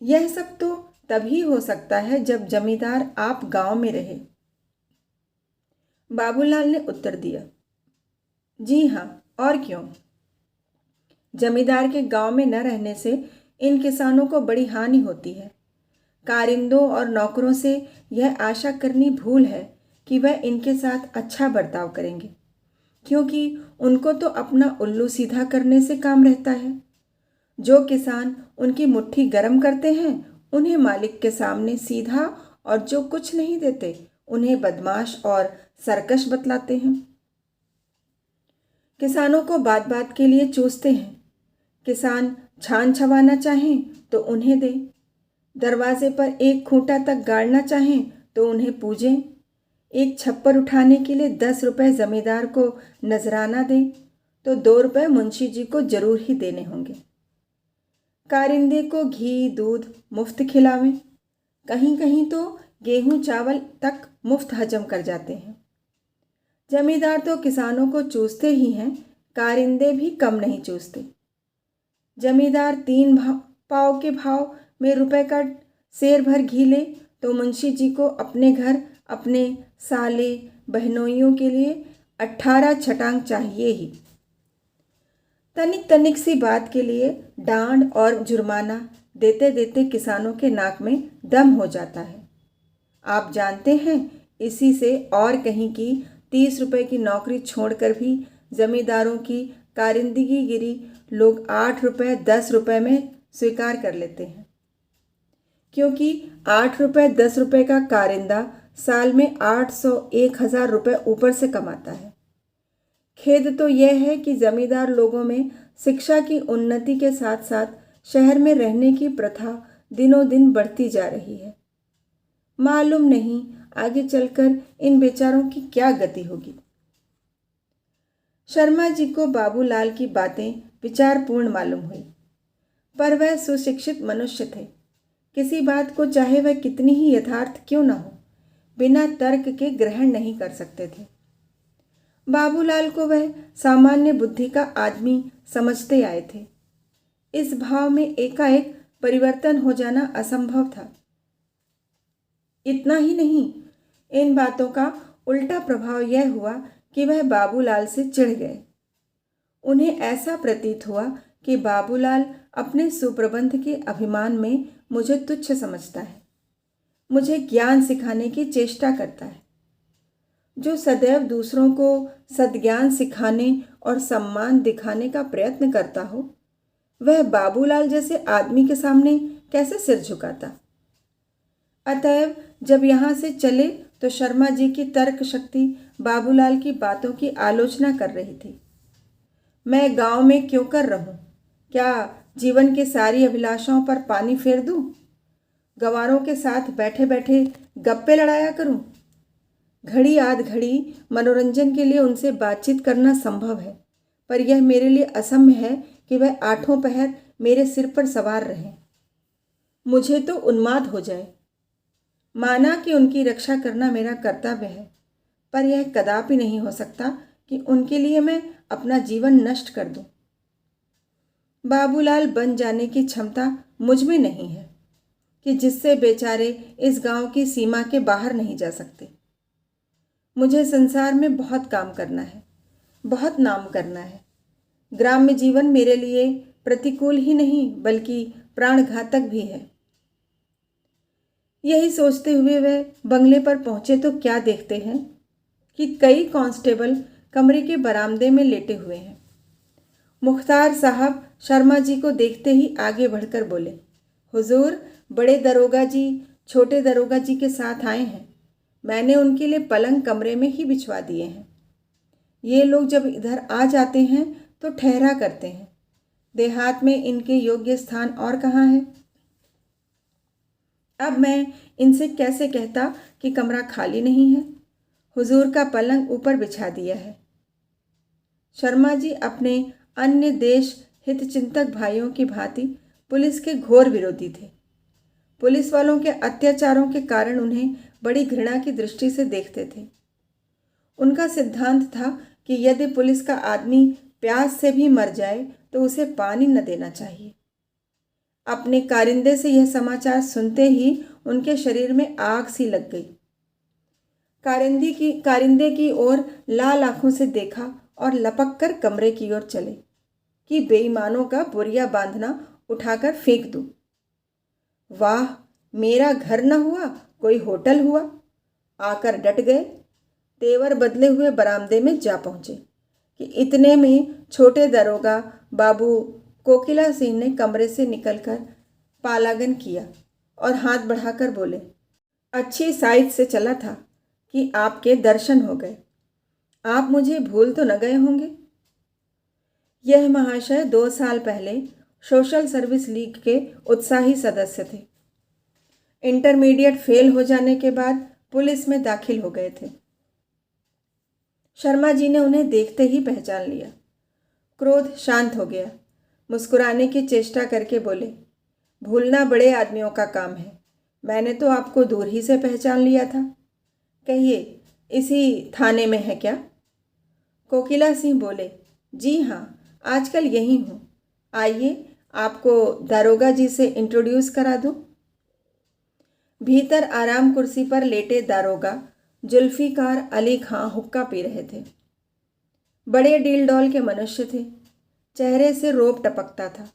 यह सब तो तभी हो सकता है जब जमींदार आप गांव में रहे। बाबूलाल ने उत्तर दिया, जी हाँ, और क्यों। जमींदार के गांव में न रहने से इन किसानों को बड़ी हानि होती है। कारिंदों और नौकरों से यह आशा करनी भूल है कि वह इनके साथ अच्छा बर्ताव करेंगे, क्योंकि उनको तो अपना उल्लू सीधा करने से काम रहता है। जो किसान उनकी मुट्ठी गर्म करते हैं, उन्हें मालिक के सामने सीधा, और जो कुछ नहीं देते उन्हें बदमाश और सरकश बतलाते हैं। किसानों को बात बात के लिए चूसते हैं। किसान छान छवाना चाहें तो उन्हें दें। दरवाजे पर एक खूंटा तक गाड़ना चाहें तो उन्हें पूजें। एक छप्पर उठाने के लिए 10 रुपये जमींदार को नजराना दें तो 2 रुपये मुंशी जी को जरूर ही देने होंगे। कारिंदे को घी दूध मुफ्त खिलावें। कहीं कहीं तो गेहूं चावल तक मुफ्त हजम कर जाते हैं। जमींदार तो किसानों को चूसते ही हैं, कारिंदे भी कम नहीं चूसते। जमींदार 3 पाव के भाव में रुपए का सेर भर घी ले तो मुंशी जी को अपने घर अपने साले बहनोइयों के लिए 18 छटांग चाहिए ही। तनिक तनिक सी बात के लिए डांड और जुर्माना देते देते किसानों के नाक में दम हो जाता है। आप जानते हैं, इसी से और कहीं की 30 रुपए की नौकरी छोड़कर भी जमींदारों की कारिंदगी गिरी लोग 8 रुपए 10 रुपए में स्वीकार कर लेते हैं, क्योंकि 8 रुपए 10 रुपए का कारिंदा साल में 800 1000 रुपए ऊपर से कमाता है। खेद तो यह है कि जमींदार लोगों में शिक्षा की उन्नति के साथ साथ शहर में रहने की प्रथा दिनों दिन बढ़ती जा रही है। मालूम नहीं आगे चलकर इन बेचारों की क्या गति होगी। शर्मा जी को बाबूलाल की बातें विचारपूर्ण मालूम हुई, पर वह सुशिक्षित मनुष्य थे। किसी बात को चाहे वह कितनी ही यथार्थ क्यों न हो, बिना तर्क के ग्रहण नहीं कर सकते थे। बाबूलाल को वह सामान्य बुद्धि का आदमी समझते आए थे। इस भाव में एकाएक परिवर्तन हो जाना असंभव था। इतना ही नहीं, इन बातों का उल्टा प्रभाव यह हुआ कि वह बाबूलाल से चिढ़ गए। उन्हें ऐसा प्रतीत हुआ कि बाबूलाल अपने सुप्रबंध के अभिमान में मुझे तुच्छ समझता है, मुझे ज्ञान सिखाने की चेष्टा करता है। जो सदैव दूसरों को सद्ज्ञान सिखाने और सम्मान दिखाने का प्रयत्न करता हो, वह बाबूलाल जैसे आदमी के सामने कैसे सिर झुकाता। अतएव जब यहाँ से चले तो शर्मा जी की तर्क शक्ति बाबूलाल की बातों की आलोचना कर रही थी। मैं गांव में क्यों कर रहूं? क्या जीवन के सारी अभिलाषाओं पर पानी फेर दूं? गंवारों के साथ बैठे बैठे गप्पे लड़ाया करूं? घड़ी आध घड़ी मनोरंजन के लिए उनसे बातचीत करना संभव है, पर यह मेरे लिए असम्य है कि वह 8 पहर मेरे सिर पर सवार रहें। मुझे तो उन्माद हो जाए। माना कि उनकी रक्षा करना मेरा कर्तव्य है, पर यह कदापि नहीं हो सकता कि उनके लिए मैं अपना जीवन नष्ट कर दूं। बाबूलाल बन जाने की क्षमता मुझ में नहीं है कि जिससे बेचारे इस गांव की सीमा के बाहर नहीं जा सकते। मुझे संसार में बहुत काम करना है, बहुत नाम करना है। ग्राम्य जीवन मेरे लिए प्रतिकूल ही नहीं बल्कि प्राणघातक भी है। यही सोचते हुए वे बंगले पर पहुंचे तो क्या देखते हैं कि कई कांस्टेबल कमरे के बरामदे में लेटे हुए हैं। मुख्तार साहब शर्मा जी को देखते ही आगे बढ़कर बोले, हुजूर, बड़े दरोगा जी छोटे दरोगा जी के साथ आए हैं। मैंने उनके लिए पलंग कमरे में ही बिछवा दिए हैं। ये लोग जब इधर आ जाते हैं तो ठहरा करते हैं। देहात में इनके योग्य स्थान और कहाँ है? अब मैं इनसे कैसे कहता कि कमरा खाली नहीं है? हुजूर का पलंग ऊपर बिछा दिया है। शर्मा जी अपने अन्य देश हितचिंतक भाइयों की भांति पुलिस के घोर विरोधी थे। पुलिस वालों के अत्याचारों के कारण उन्हें बड़ी घृणा की दृष्टि से देखते थे। उनका सिद्धांत था कि यदि पुलिस का आदमी प्यास से भी मर जाए तो उसे पानी न देना चाहिए। अपने कारिंदे से यह समाचार सुनते ही उनके शरीर में आग सी लग गई। कारिंदे की ओर लाल आंखों से देखा और लपक कर कमरे की ओर चले कि बेईमानों का बोरिया बांधना उठाकर फेंक दूं। वाह, मेरा घर न हुआ कोई होटल हुआ। आकर डट गए। तेवर बदले हुए बरामदे में जा पहुंचे कि इतने में छोटे दरोगा बाबू कोकिला सिंह ने कमरे से निकलकर पालागन किया और हाथ बढ़ाकर बोले, अच्छी साइज से चला था कि आपके दर्शन हो गए। आप मुझे भूल तो न गए होंगे? यह महाशय 2 साल पहले सोशल सर्विस लीग के उत्साही सदस्य थे। इंटरमीडिएट फेल हो जाने के बाद पुलिस में दाखिल हो गए थे। शर्मा जी ने उन्हें देखते ही पहचान लिया। क्रोध शांत हो गया। मुस्कुराने की चेष्टा करके बोले, भूलना बड़े आदमियों का काम है। मैंने तो आपको दूर ही से पहचान लिया था। कहिए, इसी थाने में है क्या? कोकिला सिंह बोले, जी हाँ, आजकल यहीं हूँ। आइए, आपको दारोगा जी से इंट्रोड्यूस करा दूं? भीतर आराम कुर्सी पर लेटे दारोगा जुल्फिकार अली खां हुक्का पी रहे थे। बड़े डील डॉल के मनुष्य थे, चेहरे से रोब टपकता था।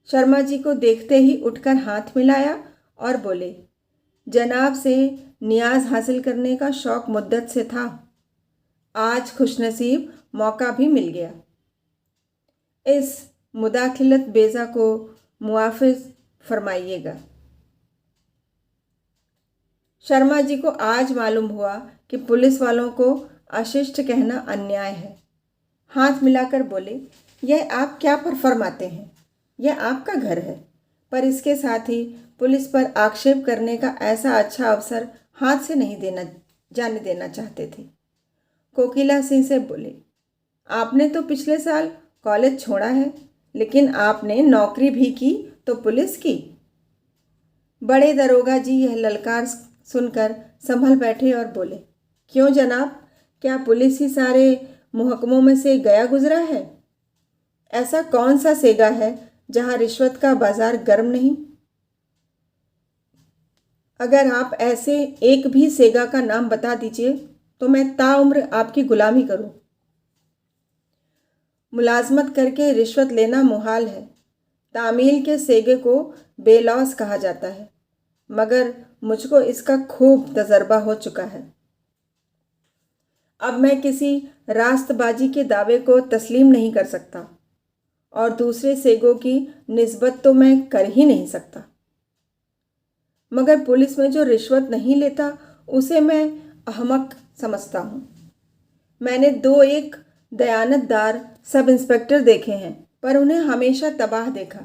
शर्मा जी को देखते ही उठकर हाथ मिलाया और बोले, जनाब से नियाज हासिल करने का शौक मुद्दत से था, आज खुशनसीब मौका भी मिल गया। इस मुदाखिलत बेजा को मुआफ़िज़ फरमाइएगा। शर्मा जी को आज मालूम हुआ कि पुलिस वालों को अशिष्ट कहना अन्याय है। हाथ मिलाकर बोले, यह आप क्या पर फरमाते हैं? यह आपका घर है, पर इसके साथ ही पुलिस पर आक्षेप करने का ऐसा अच्छा अवसर हाथ से नहीं जाने देना चाहते थे। कोकिला सिंह से बोले, आपने तो पिछले साल कॉलेज छोड़ा है, लेकिन आपने नौकरी भी की तो पुलिस की। बड़े दरोगा जी यह ललकार सुनकर संभल बैठे और बोले, क्यों जनाब, क्या पुलिस ही सारे मुहकमों में से गया गुजरा है? ऐसा कौन सा सेगा है जहां रिश्वत का बाजार गर्म नहीं? अगर आप ऐसे एक भी सेगा का नाम बता दीजिए तो मैं ताउम्र आपकी गुलामी करूं। मुलाजमत करके रिश्वत लेना मुहाल है। तामील के सेगे को बेलौस कहा जाता है, मगर मुझको इसका खूब तजर्बा हो चुका है। अब मैं किसी रास्तबाजी के दावे को तस्लीम नहीं कर सकता और दूसरे सेगों की निस्बत तो मैं कर ही नहीं सकता। मगर पुलिस में जो रिश्वत नहीं लेता उसे मैं अहमक समझता हूँ। मैंने दो एक दयानतदार सब इंस्पेक्टर देखे हैं, पर उन्हें हमेशा तबाह देखा।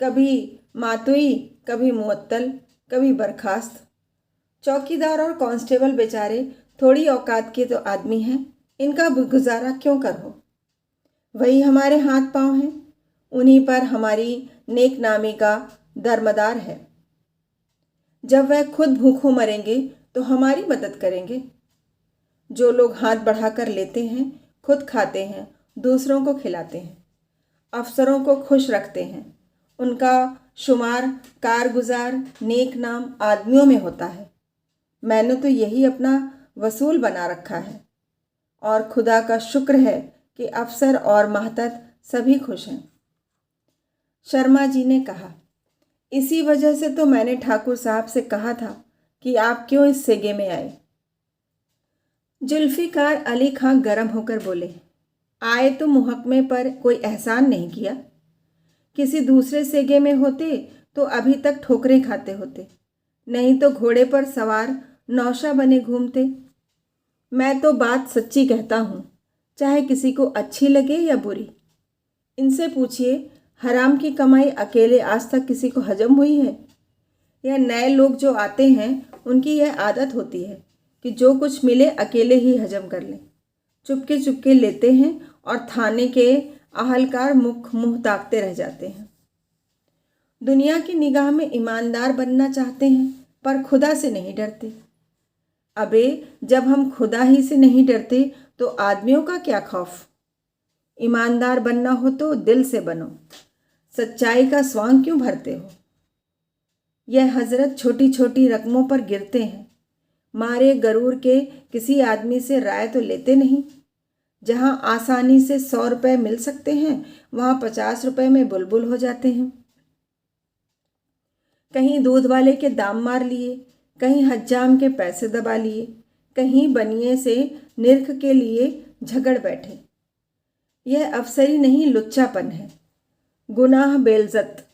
कभी मातुई, कभी मुअत्तल, कभी बर्खास्त। चौकीदार और कांस्टेबल बेचारे थोड़ी औकात के तो आदमी हैं, इनका गुजारा क्यों कर हो? वही हमारे हाथ पांव हैं, उन्हीं पर हमारी नेक नामी का दरमदार है। जब वह खुद भूखों मरेंगे तो हमारी मदद करेंगे। जो लोग हाथ बढ़ाकर लेते हैं, खुद खाते हैं, दूसरों को खिलाते हैं, अफसरों को खुश रखते हैं, उनका शुमार कारगुजार नेक नाम आदमियों में होता है। मैंने तो यही अपना वसूल बना रखा है और खुदा का शुक्र है कि अफसर और महतत सभी खुश हैं। शर्मा जी ने कहा, इसी वजह से तो मैंने ठाकुर साहब से कहा था कि आप क्यों इस सेगे में आए। जुल्फिकार अली खां गर्म होकर बोले, आए तो मुहकमे पर कोई एहसान नहीं किया। किसी दूसरे सेगे में होते तो अभी तक ठोकरें खाते होते, नहीं तो घोड़े पर सवार नौशा बने घूमते। मैं तो बात सच्ची कहता हूँ, चाहे किसी को अच्छी लगे या बुरी। इनसे पूछिए, हराम की कमाई अकेले आज तक किसी को हजम हुई है? या नए लोग जो आते हैं उनकी यह आदत होती है कि जो कुछ मिले अकेले ही हजम कर लें, चुपके चुपके लेते हैं और थाने के आहलकार मुंह ताकते रह जाते हैं। दुनिया की निगाह में ईमानदार बनना चाहते हैं, पर खुदा से नहीं डरते। अबे जब हम खुदा ही से नहीं डरते तो आदमियों का क्या खौफ? ईमानदार बनना हो तो दिल से बनो, सच्चाई का स्वांग क्यों भरते हो? यह हजरत छोटी छोटी रकमों पर गिरते हैं, मारे गरूर के किसी आदमी से राय तो लेते नहीं। जहाँ आसानी से 100 रुपये मिल सकते हैं, वहाँ 50 रुपये में बुलबुल हो जाते हैं। कहीं दूध वाले के दाम मार लिए, कहीं हज्जाम के पैसे दबा लिए, कहीं बनिए से निर्ख के लिए झगड़ बैठे। यह अफसरी नहीं, लुच्चापन है। गुनाह बेइज्जत,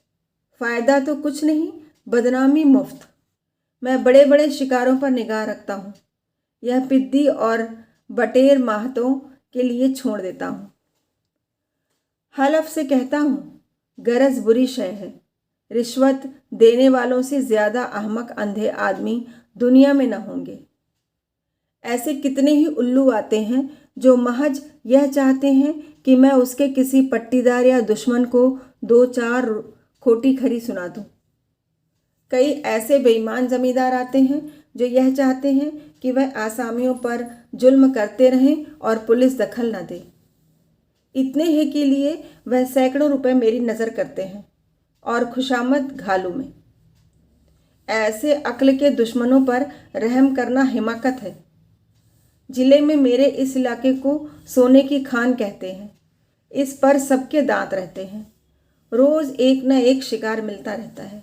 फ़ायदा तो कुछ नहीं, बदनामी मुफ्त। मैं बड़े बड़े शिकारों पर निगाह रखता हूँ, यह पिद्दी और बटेर माहतों के लिए छोड़ देता हूँ। हलफ से कहता हूँ, गरज बुरी शय है। रिश्वत देने वालों से ज़्यादा अहमक अंधे आदमी दुनिया में न होंगे। ऐसे कितने ही उल्लू आते हैं जो महज यह चाहते हैं कि मैं उसके किसी पट्टीदार या दुश्मन को 2-4 खोटी खरी सुना दूं। कई ऐसे बेईमान जमींदार आते हैं जो यह चाहते हैं कि वह आसामियों पर जुल्म करते रहें और पुलिस दखल न दे। इतने ही के लिए वह सैकड़ों रुपए मेरी नज़र करते हैं, और खुशामद घालू में। ऐसे अक्ल के दुश्मनों पर रहम करना हिमाकत है। जिले में मेरे इस इलाके को सोने की खान कहते हैं। इस पर सबके दांत रहते हैं। रोज़ एक न एक शिकार मिलता रहता है।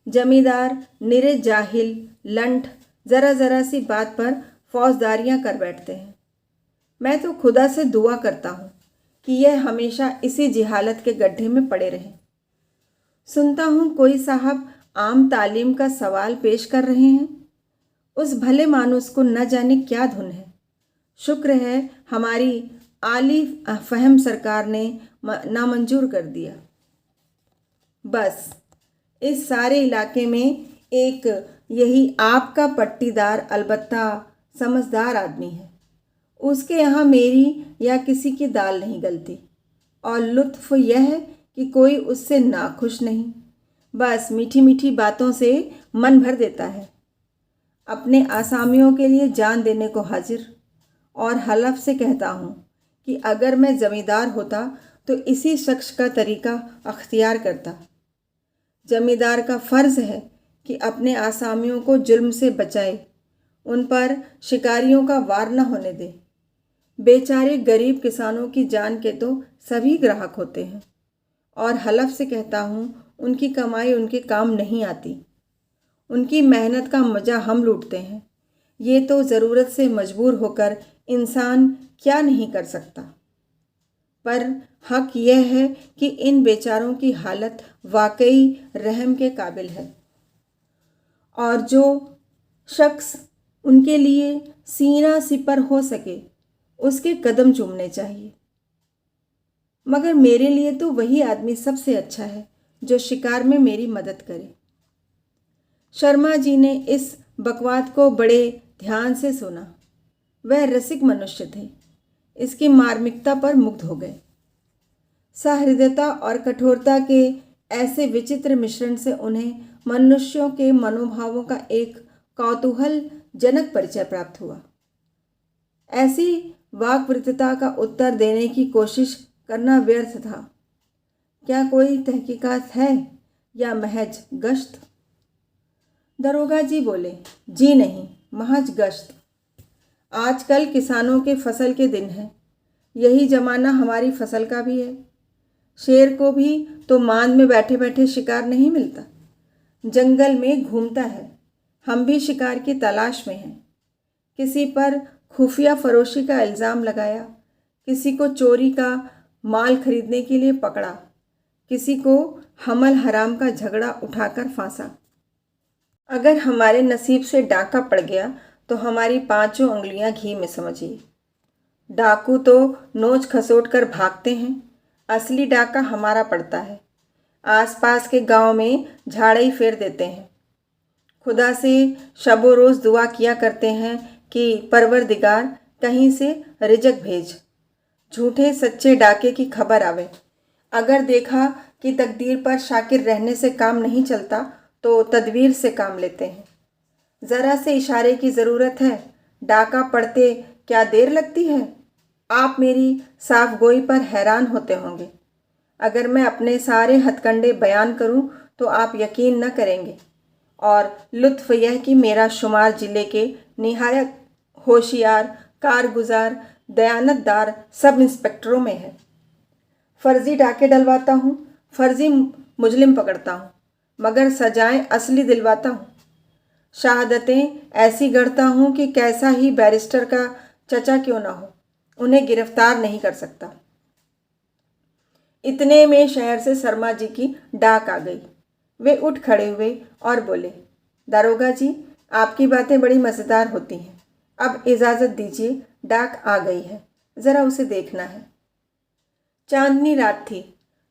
जमींदार निरे जाहिल लंठ ज़रा ज़रा सी बात पर फौजदारियां कर बैठते हैं। मैं तो खुदा से दुआ करता हूँ कि यह हमेशा इसी जिहालत के गड्ढे में पड़े रहें। सुनता हूँ कोई साहब आम तालीम का सवाल पेश कर रहे हैं। उस भले मानुस को न जाने क्या धुन है। शुक्र है हमारी आली फहम सरकार ने नामंजूर कर दिया। बस इस सारे इलाके में एक यही आपका पट्टीदार अलबत्ता समझदार आदमी है। उसके यहाँ मेरी या किसी की दाल नहीं गलती, और लुत्फ़ यह है कि कोई उससे नाखुश नहीं, बस मीठी मीठी बातों से मन भर देता है। अपने आसामियों के लिए जान देने को हाजिर, और हलफ से कहता हूँ कि अगर मैं ज़मींदार होता तो इसी शख्स का तरीका अख्तियार करता। ज़मींदार का फ़र्ज़ है कि अपने आसामियों को जुल्म से बचाए, उन पर शिकारियों का वार न होने दे। बेचारे गरीब किसानों की जान के तो सभी ग्राहक होते हैं, और हलफ से कहता हूँ उनकी कमाई उनके काम नहीं आती। उनकी मेहनत का मज़ा हम लूटते हैं। ये तो ज़रूरत से मजबूर होकर इंसान क्या नहीं कर सकता। पर हक यह है कि इन बेचारों की हालत वाकई रहम के काबिल है, और जो शख्स उनके लिए सीना सिपर हो सके उसके कदम चूमने चाहिए। मगर मेरे लिए तो वही आदमी सबसे अच्छा है जो शिकार में मेरी मदद करे। शर्मा जी ने इस बकवाद को बड़े ध्यान से सुना। वह रसिक मनुष्य थे। इसकी मार्मिकता पर मुग्ध हो गए। सहृदयता और कठोरता के ऐसे विचित्र मिश्रण से उन्हें मनुष्यों के मनोभावों का एक कौतूहलजनक परिचय प्राप्त हुआ। ऐसी वाक्पटुता का उत्तर देने की कोशिश करना व्यर्थ था। क्या कोई तहकीकात है या महज गश्त? दरोगा जी बोले, जी नहीं, महज गश्त। आजकल किसानों के फसल के दिन हैं। यही जमाना हमारी फसल का भी है। शेर को भी तो मांद में बैठे बैठे शिकार नहीं मिलता, जंगल में घूमता है। हम भी शिकार की तलाश में हैं। किसी पर खुफिया फरोशी का इल्ज़ाम लगाया, किसी को चोरी का माल खरीदने के लिए पकड़ा, किसी को हमल हराम का झगड़ा उठाकर फांसा। अगर हमारे नसीब से डाका पड़ गया तो हमारी पांचों उंगलियां घी में समझिए। डाकू तो नोच खसोट कर भागते हैं, असली डाका हमारा पड़ता है। आसपास के गांव में झाड़े फेर देते हैं। खुदा से शबो रोज़ दुआ किया करते हैं कि परवरदिगार कहीं से रिजक भेज, झूठे सच्चे डाके की खबर आवे। अगर देखा कि तकदीर पर शाकिर रहने से काम नहीं चलता तो तदबीर से काम लेते हैं। ज़रा से इशारे की ज़रूरत है, डाका पड़ते क्या देर लगती है। आप मेरी साफ गोई पर हैरान होते होंगे। अगर मैं अपने सारे हथकंडे बयान करूं तो आप यकीन न करेंगे, और लुत्फ़ यह कि मेरा शुमार ज़िले के निहायत होशियार, कारगुजार, दयानतदार सब इंस्पेक्टरों में है। फ़र्ज़ी डाके डलवाता हूँ, फ़र्ज़ी मुजलिम पकड़ता हूँ, मगर सजाएं असली दिलवाता हूँ। शहादतें ऐसी गढ़ता हूँ कि कैसा ही बैरिस्टर का चचा क्यों ना हो, उन्हें गिरफ्तार नहीं कर सकता। इतने में शहर से शर्मा जी की डाक आ गई। वे उठ खड़े हुए और बोले, दारोगा जी, आपकी बातें बड़ी मज़ेदार होती हैं। अब इजाज़त दीजिए, डाक आ गई है, ज़रा उसे देखना है। चांदनी रात थी।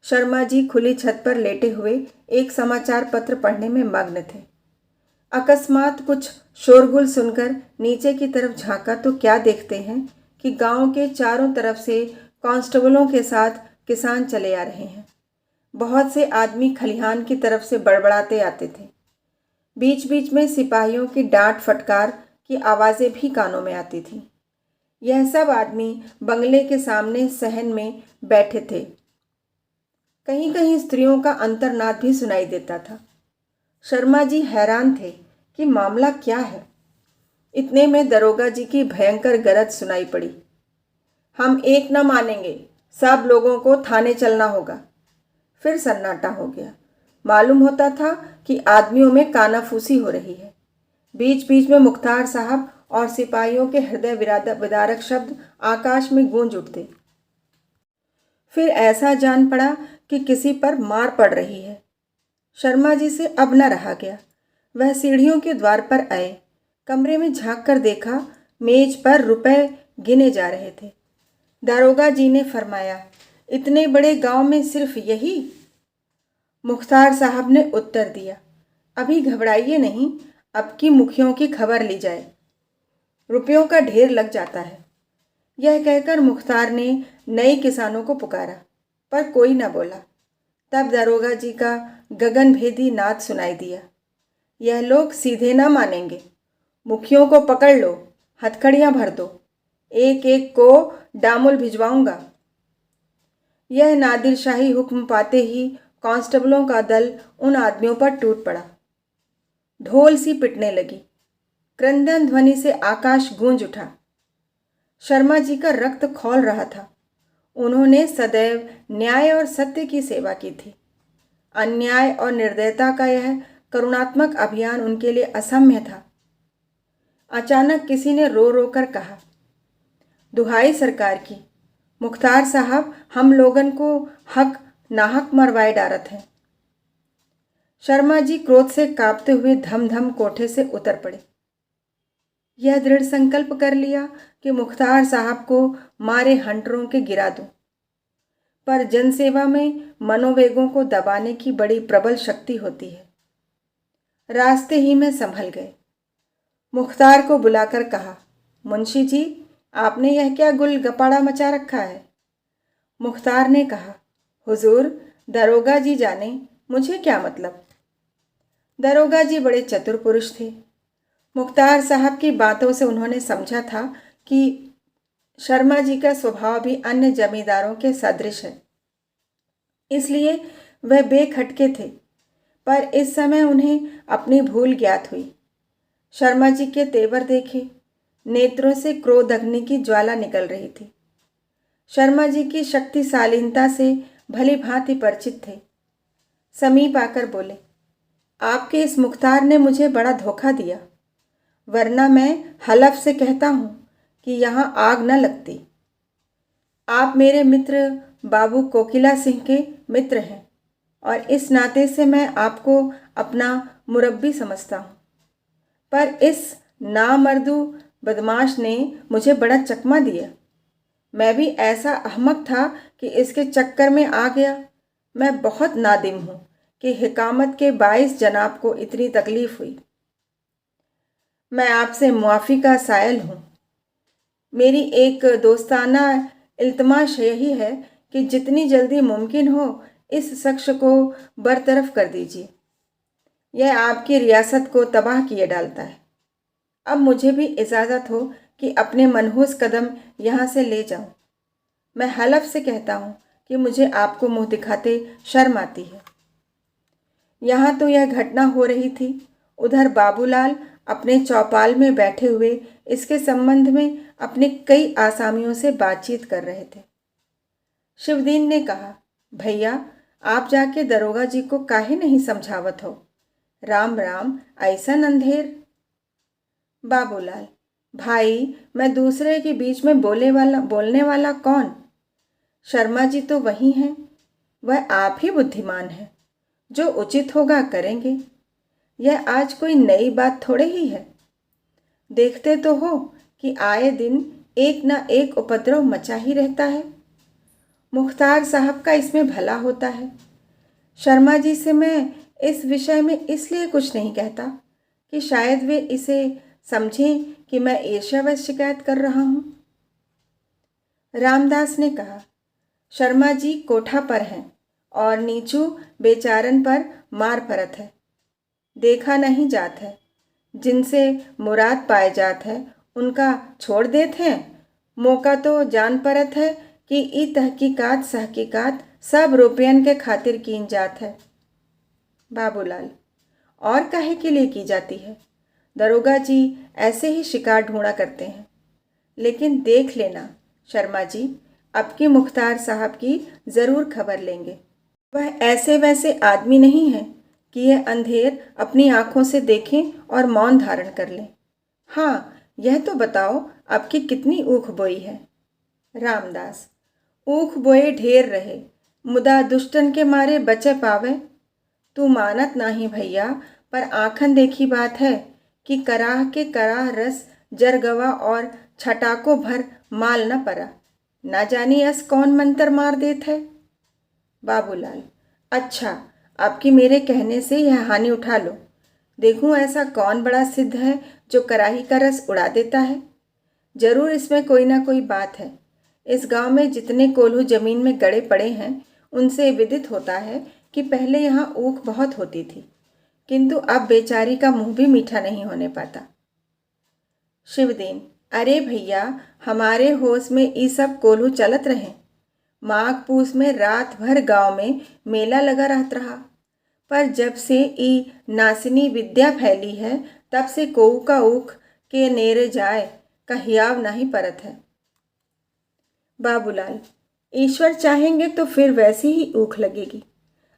शर्मा जी खुली छत पर लेटे हुए एक समाचार पत्र पढ़ने में मग्न थे। अकस्मात कुछ शोरगुल सुनकर नीचे की तरफ झांका तो क्या देखते हैं कि गांव के चारों तरफ से कांस्टेबलों के साथ किसान चले आ रहे हैं। बहुत से आदमी खलिहान की तरफ से बड़बड़ाते आते थे। बीच बीच में सिपाहियों की डांट फटकार की आवाज़ें भी कानों में आती थीं। यह सब आदमी बंगले के सामने सहन में बैठे थे। कहीं कहीं स्त्रियों का अंतर्नाद भी सुनाई देता था। शर्मा जी हैरान थे कि मामला क्या है। इतने में दरोगा जी की भयंकर गरज सुनाई पड़ी। हम एक न मानेंगे, सब लोगों को थाने चलना होगा। फिर सन्नाटा हो गया। मालूम होता था कि आदमियों में कानाफूसी हो रही है। बीच बीच में मुख्तार साहब और सिपाहियों के हृदय विदारक शब्द आकाश में गूंज उठते। फिर ऐसा जान पड़ा कि किसी पर मार पड़ रही है। शर्मा जी से अब न रहा गया। वह सीढ़ियों के द्वार पर आए। कमरे में झांक कर देखा, मेज पर रुपए गिने जा रहे थे। दारोगा जी ने फरमाया, इतने बड़े गांव में सिर्फ यही? मुख्तार साहब ने उत्तर दिया, अभी घबराइए नहीं, अब की मुखियों की खबर ली जाए, रुपयों का ढेर लग जाता है। यह कहकर मुख्तार ने नए किसानों को पुकारा, पर कोई न बोला। तब दारोगा जी का गगनभेदी नाद सुनाई दिया, यह लोग सीधे ना मानेंगे, मुखियों को पकड़ लो, हथकड़ियाँ भर दो, एक एक को डामुल भिजवाऊंगा। यह नादिरशाही हुक्म पाते ही कांस्टेबलों का दल उन आदमियों पर टूट पड़ा। ढोल सी पिटने लगी। क्रंदन ध्वनि से आकाश गूंज उठा। शर्मा जी का रक्त खौल रहा था। उन्होंने सदैव न्याय और सत्य की सेवा की थी। अन्याय और निर्दयता का यह करुणात्मक अभियान उनके लिए असम्य था। अचानक किसी ने रो रो कर कहा, दुहाई सरकार की, मुख्तार साहब हम लोगन को हक नाहक मरवाए डारत हैं। शर्मा जी क्रोध से कांपते हुए धम धम कोठे से उतर पड़े। यह दृढ़ संकल्प कर लिया कि मुख्तार साहब को मारे हंटरों के गिरा दूं। पर जनसेवा में मनोवेगों को दबाने की बड़ी प्रबल शक्ति होती है। रास्ते ही में संभल गए। मुख्तार को बुलाकर कहा, मुंशी जी, आपने यह क्या गुल गपाड़ा मचा रखा है? मुख्तार ने कहा, हुजूर, दरोगा जी जाने, मुझे क्या मतलब। दरोगा जी बड़े चतुर पुरुष थे। मुख्तार साहब की बातों से उन्होंने समझा था कि शर्मा जी का स्वभाव भी अन्य जमींदारों के सदृश है, इसलिए वह बेखटके थे। पर इस समय उन्हें अपनी भूल ज्ञात हुई। शर्मा जी के तेवर देखे, नेत्रों से क्रोध अग्नि की ज्वाला निकल रही थी। शर्मा जी की शक्तिशालीनता से भली भांति परिचित थे। समीप आकर बोले, आपके इस मुख्तार ने मुझे बड़ा धोखा दिया, वरना मैं हलफ से कहता हूँ कि यहाँ आग न लगती। आप मेरे मित्र बाबू कोकिला सिंह के मित्र हैं और इस नाते से मैं आपको अपना मुरब्बी समझता हूँ। पर इस नामर्दू बदमाश ने मुझे बड़ा चकमा दिया। मैं भी ऐसा अहमक था कि इसके चक्कर में आ गया। मैं बहुत नादिम हूँ कि हिकामत के बाइस जनाब को इतनी तकलीफ हुई। मैं आपसे मुआफ़ी का सायल हूँ। मेरी एक दोस्ताना इल्तमाश यही है कि जितनी जल्दी मुमकिन हो इस शख्स को बरतरफ कर दीजिए। यह आपकी रियासत को तबाह किए डालता है। अब मुझे भी इजाज़त हो कि अपने मनहूस कदम यहाँ से ले जाऊँ। मैं हलफ से कहता हूँ कि मुझे आपको मुँह दिखाते शर्म आती है। यहाँ तो यह घटना हो रही थी, उधर बाबूलाल अपने चौपाल में बैठे हुए इसके संबंध में अपने कई आसामियों से बातचीत कर रहे थे। शिवदीन ने कहा, भैया, आप जाके दरोगा जी को काहे नहीं समझावत हो? राम राम, ऐसन अंधेर। बाबूलाल, भाई, मैं दूसरे के बीच में बोलने वाला कौन? शर्मा जी तो वही हैं। वह आप ही बुद्धिमान हैं। जो उचित होगा करेंगे। यह आज कोई नई बात थोड़े ही है। देखते तो हो कि आए दिन एक ना एक उपद्रव मचा ही रहता है। मुख्तार साहब का इसमें भला होता है। शर्मा जी से मैं इस विषय में इसलिए कुछ नहीं कहता कि शायद वे इसे समझें कि मैं ईर्ष्यावश शिकायत कर रहा हूँ। रामदास ने कहा, शर्मा जी कोठा पर हैं और नीचू बेचारन पर मार परत है। देखा नहीं जात है। जिनसे मुराद पाए जात है उनका छोड़ देते हैं मौका तो जान परत है कि ई तहकीकात सहकीकात सब रुपयन के खातिर कीन जात है। बाबूलाल, और काहे के लिए की जाती है? दरोगा जी ऐसे ही शिकार ढूंढा करते हैं। लेकिन देख लेना शर्मा जी, अब की मुख्तार साहब की ज़रूर खबर लेंगे। वह ऐसे वैसे आदमी नहीं है कि यह अंधेर अपनी आंखों से देखें और मौन धारण कर लें। हाँ, यह तो बताओ आपकी कितनी ऊख बोई है? रामदास, ऊख बोए ढेर रहे, मुदा दुष्टन के मारे बचे पावे। तू मानत नाही भैया, पर आँखन देखी बात है कि कराह के कराह रस जरगवा और छटाको भर माल न परा। ना जानी अस कौन मंतर मार देत है। बाबूलाल, अच्छा, आपकी मेरे कहने से यह हानि उठा लो। देखूं ऐसा कौन बड़ा सिद्ध है जो कराही का रस उड़ा देता है। जरूर इसमें कोई ना कोई बात है। इस गांव में जितने कोल्हू जमीन में गड़े पड़े हैं उनसे विदित होता है कि पहले यहाँ ऊख बहुत होती थी, किंतु अब बेचारी का मुंह भी मीठा नहीं होने पाता। शिवदीन, अरे भैया, हमारे होश में ई सब कोल्हू चलत रहे। माघ पूस में रात भर गांव में मेला लगा रहत रहा, पर जब से ई नासिनी विद्या फैली है तब से कोऊ का ऊख के नेरे जाए का हियाव नहीं परत है। बाबूलाल, ईश्वर चाहेंगे तो फिर वैसी ही ऊख लगेगी।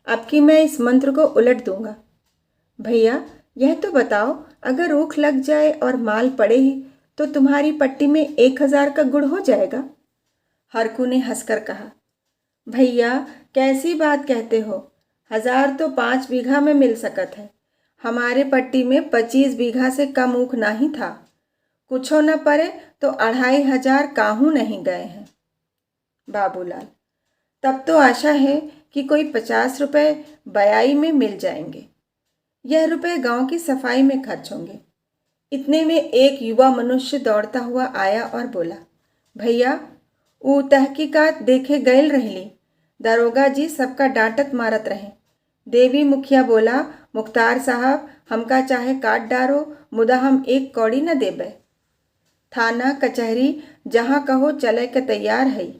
अब की मैं इस मंत्र को उलट दूंगा। भैया, यह तो बताओ, अगर ऊख लग जाए और माल पड़े ही तो तुम्हारी पट्टी में 1000 का गुड़ हो जाएगा। हरकू ने हंसकर कहा, भैया कैसी बात कहते हो? 1000 तो 5 बीघा में मिल सकत है। हमारे पट्टी में 25 बीघा से कम ऊख नहीं था। कुछो न पड़े तो 2500 काहू नहीं गए हैं। बाबूलाल, तब तो आशा है कि कोई 50 रुपए बयाई में मिल जाएंगे। यह रुपए गांव की सफाई में खर्च होंगे। इतने में एक युवा मनुष्य दौड़ता हुआ आया और बोला, भैया, ऊ तहकीकात देखे गैल रहली। दरोगा जी सबका डांटत मारत रहे। देवी मुखिया बोला, मुख्तार साहब, हमका चाहे काट डारो, मुदा हम एक कौड़ी न देबे। थाना कचहरी जहाँ कहो चले के तैयार है।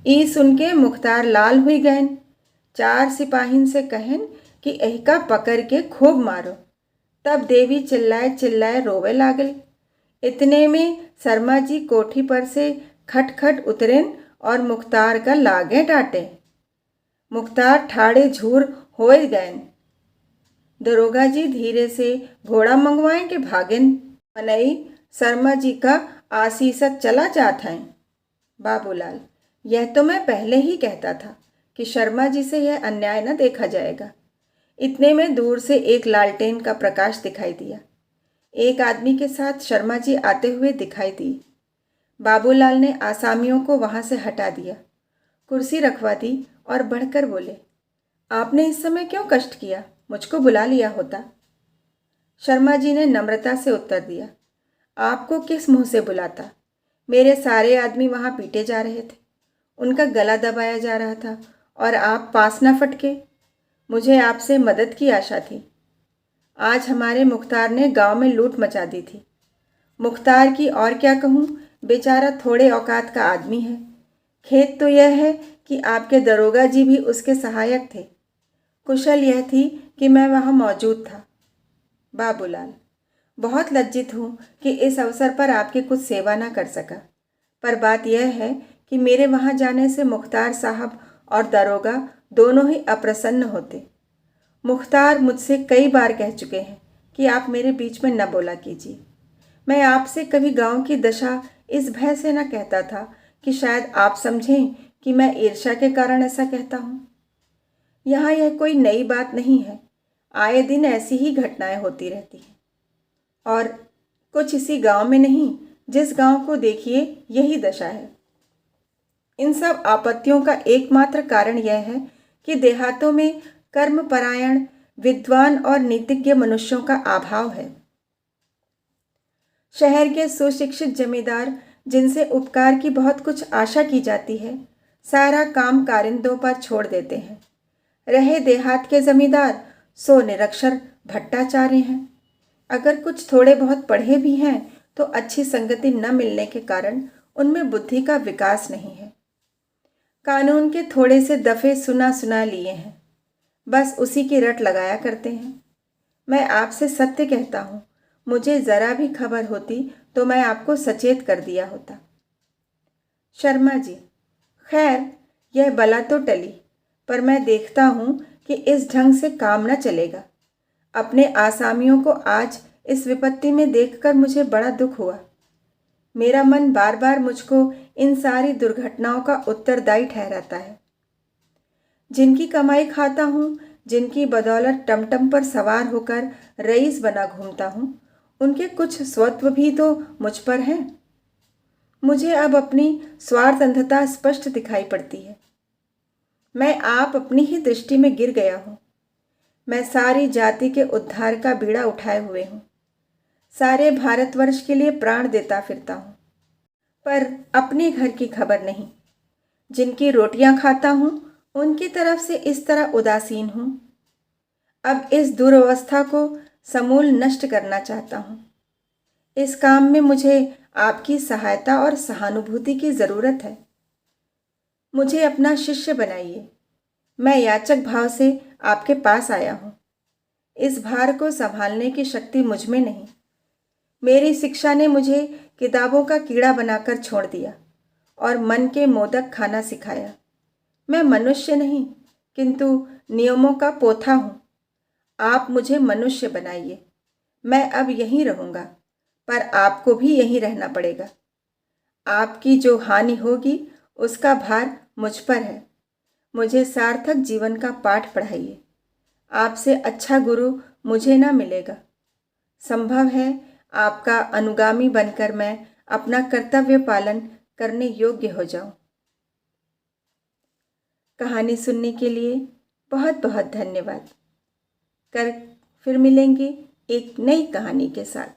ई सुन के मुख्तार लाल हुई गए। 4 सिपाहिन से कहन कि एहका पकड़ के खूब मारो। तब देवी चिल्लाए चिल्लाए रोवे लागल। इतने में शर्मा जी कोठी पर से खटखट उतरेन और मुख्तार का लागे डांटे। मुख्तार ठाड़े झूर होए गए। दरोगा जी धीरे से घोड़ा मंगवाएं के भागेन। मनई शर्मा जी का आशीषत चला जात है। बाबूलाल, यह तो मैं पहले ही कहता था कि शर्मा जी से यह अन्याय न देखा जाएगा। इतने में दूर से एक लालटेन का प्रकाश दिखाई दिया। एक आदमी के साथ शर्मा जी आते हुए दिखाई दी। बाबूलाल ने आसामियों को वहां से हटा दिया, कुर्सी रखवा दी और बढ़कर बोले, आपने इस समय क्यों कष्ट किया? मुझको बुला लिया होता। शर्मा जी ने नम्रता से उत्तर दिया, आपको किस मुंह से बुलाता? मेरे सारे आदमी वहां पीटे जा रहे थे, उनका गला दबाया जा रहा था और आप पास न फटके। मुझे आपसे मदद की आशा थी। आज हमारे मुख्तार ने गांव में लूट मचा दी थी। मुख्तार की और क्या कहूँ, बेचारा थोड़े औकात का आदमी है। खेत तो यह है कि आपके दरोगा जी भी उसके सहायक थे। कुशल यह थी कि मैं वहाँ मौजूद था। बाबूलाल, बहुत लज्जित हूँ कि इस अवसर पर आपकी कुछ सेवा ना कर सका, पर बात यह है कि मेरे वहाँ जाने से मुख्तार साहब और दरोगा दोनों ही अप्रसन्न होते। मुख्तार मुझसे कई बार कह चुके हैं कि आप मेरे बीच में न बोला कीजिए। मैं आपसे कभी गांव की दशा इस भय से न कहता था कि शायद आप समझें कि मैं ईर्ष्या के कारण ऐसा कहता हूँ। यहाँ यह कोई नई बात नहीं है, आए दिन ऐसी ही घटनाएं होती रहती हैं। और कुछ इसी गांव में नहीं, जिस गांव को देखिए यही दशा है। इन सब आपत्तियों का एकमात्र कारण यह है कि देहातों में कर्मपरायण, विद्वान और नीतिज्ञ मनुष्यों का अभाव है। शहर के सुशिक्षित जमींदार, जिनसे उपकार की बहुत कुछ आशा की जाती है, सारा काम कारिंदों पर छोड़ देते हैं। रहे देहात के जमींदार, सो निरक्षर भट्टाचार्य हैं। अगर कुछ थोड़े बहुत पढ़े भी हैं तो अच्छी संगति न मिलने के कारण उनमें बुद्धि का विकास नहीं है। कानून के थोड़े से दफ़े सुना सुना लिए हैं, बस उसी की रट लगाया करते हैं। मैं आपसे सत्य कहता हूँ, मुझे ज़रा भी खबर होती तो मैं आपको सचेत कर दिया होता। शर्मा जी, खैर यह बला तो टली, पर मैं देखता हूँ कि इस ढंग से काम न चलेगा। अपने आसामियों को आज इस विपत्ति में देखकर मुझे बड़ा दुख हुआ। मेरा मन बार बार मुझको इन सारी दुर्घटनाओं का उत्तरदायी ठहराता है। जिनकी कमाई खाता हूँ, जिनकी बदौलत टमटम पर सवार होकर रईस बना घूमता हूँ, उनके कुछ स्वत्व भी तो मुझ पर हैं। मुझे अब अपनी स्वार्थ अंधता स्पष्ट दिखाई पड़ती है। मैं आप अपनी ही दृष्टि में गिर गया हूँ। मैं सारी जाति के उद्धार का बीड़ा उठाए हुए हूँ। सारे भारतवर्ष के लिए प्राण देता फिरता हूँ, पर अपने घर की खबर नहीं। जिनकी रोटियां खाता हूँ, उनकी तरफ से इस तरह उदासीन हूँ। अब इस दुर्अवस्था को समूल नष्ट करना चाहता हूँ। इस काम में मुझे आपकी सहायता और सहानुभूति की ज़रूरत है। मुझे अपना शिष्य बनाइए। मैं याचक भाव से आपके पास आया हूँ। इस भार को संभालने की शक्ति मुझ में नहीं। मेरी शिक्षा ने मुझे किताबों का कीड़ा बनाकर छोड़ दिया और मन के मोदक खाना सिखाया। मैं मनुष्य नहीं, किंतु नियमों का पोथा हूँ। आप मुझे मनुष्य बनाइए। मैं अब यहीं रहूँगा, पर आपको भी यहीं रहना पड़ेगा। आपकी जो हानि होगी उसका भार मुझ पर है। मुझे सार्थक जीवन का पाठ पढ़ाइए। आपसे अच्छा गुरु मुझे ना मिलेगा। संभव है आपका अनुगामी बनकर मैं अपना कर्तव्य पालन करने योग्य हो जाऊं। कहानी सुनने के लिए बहुत बहुत धन्यवाद। फिर मिलेंगे एक नई कहानी के साथ।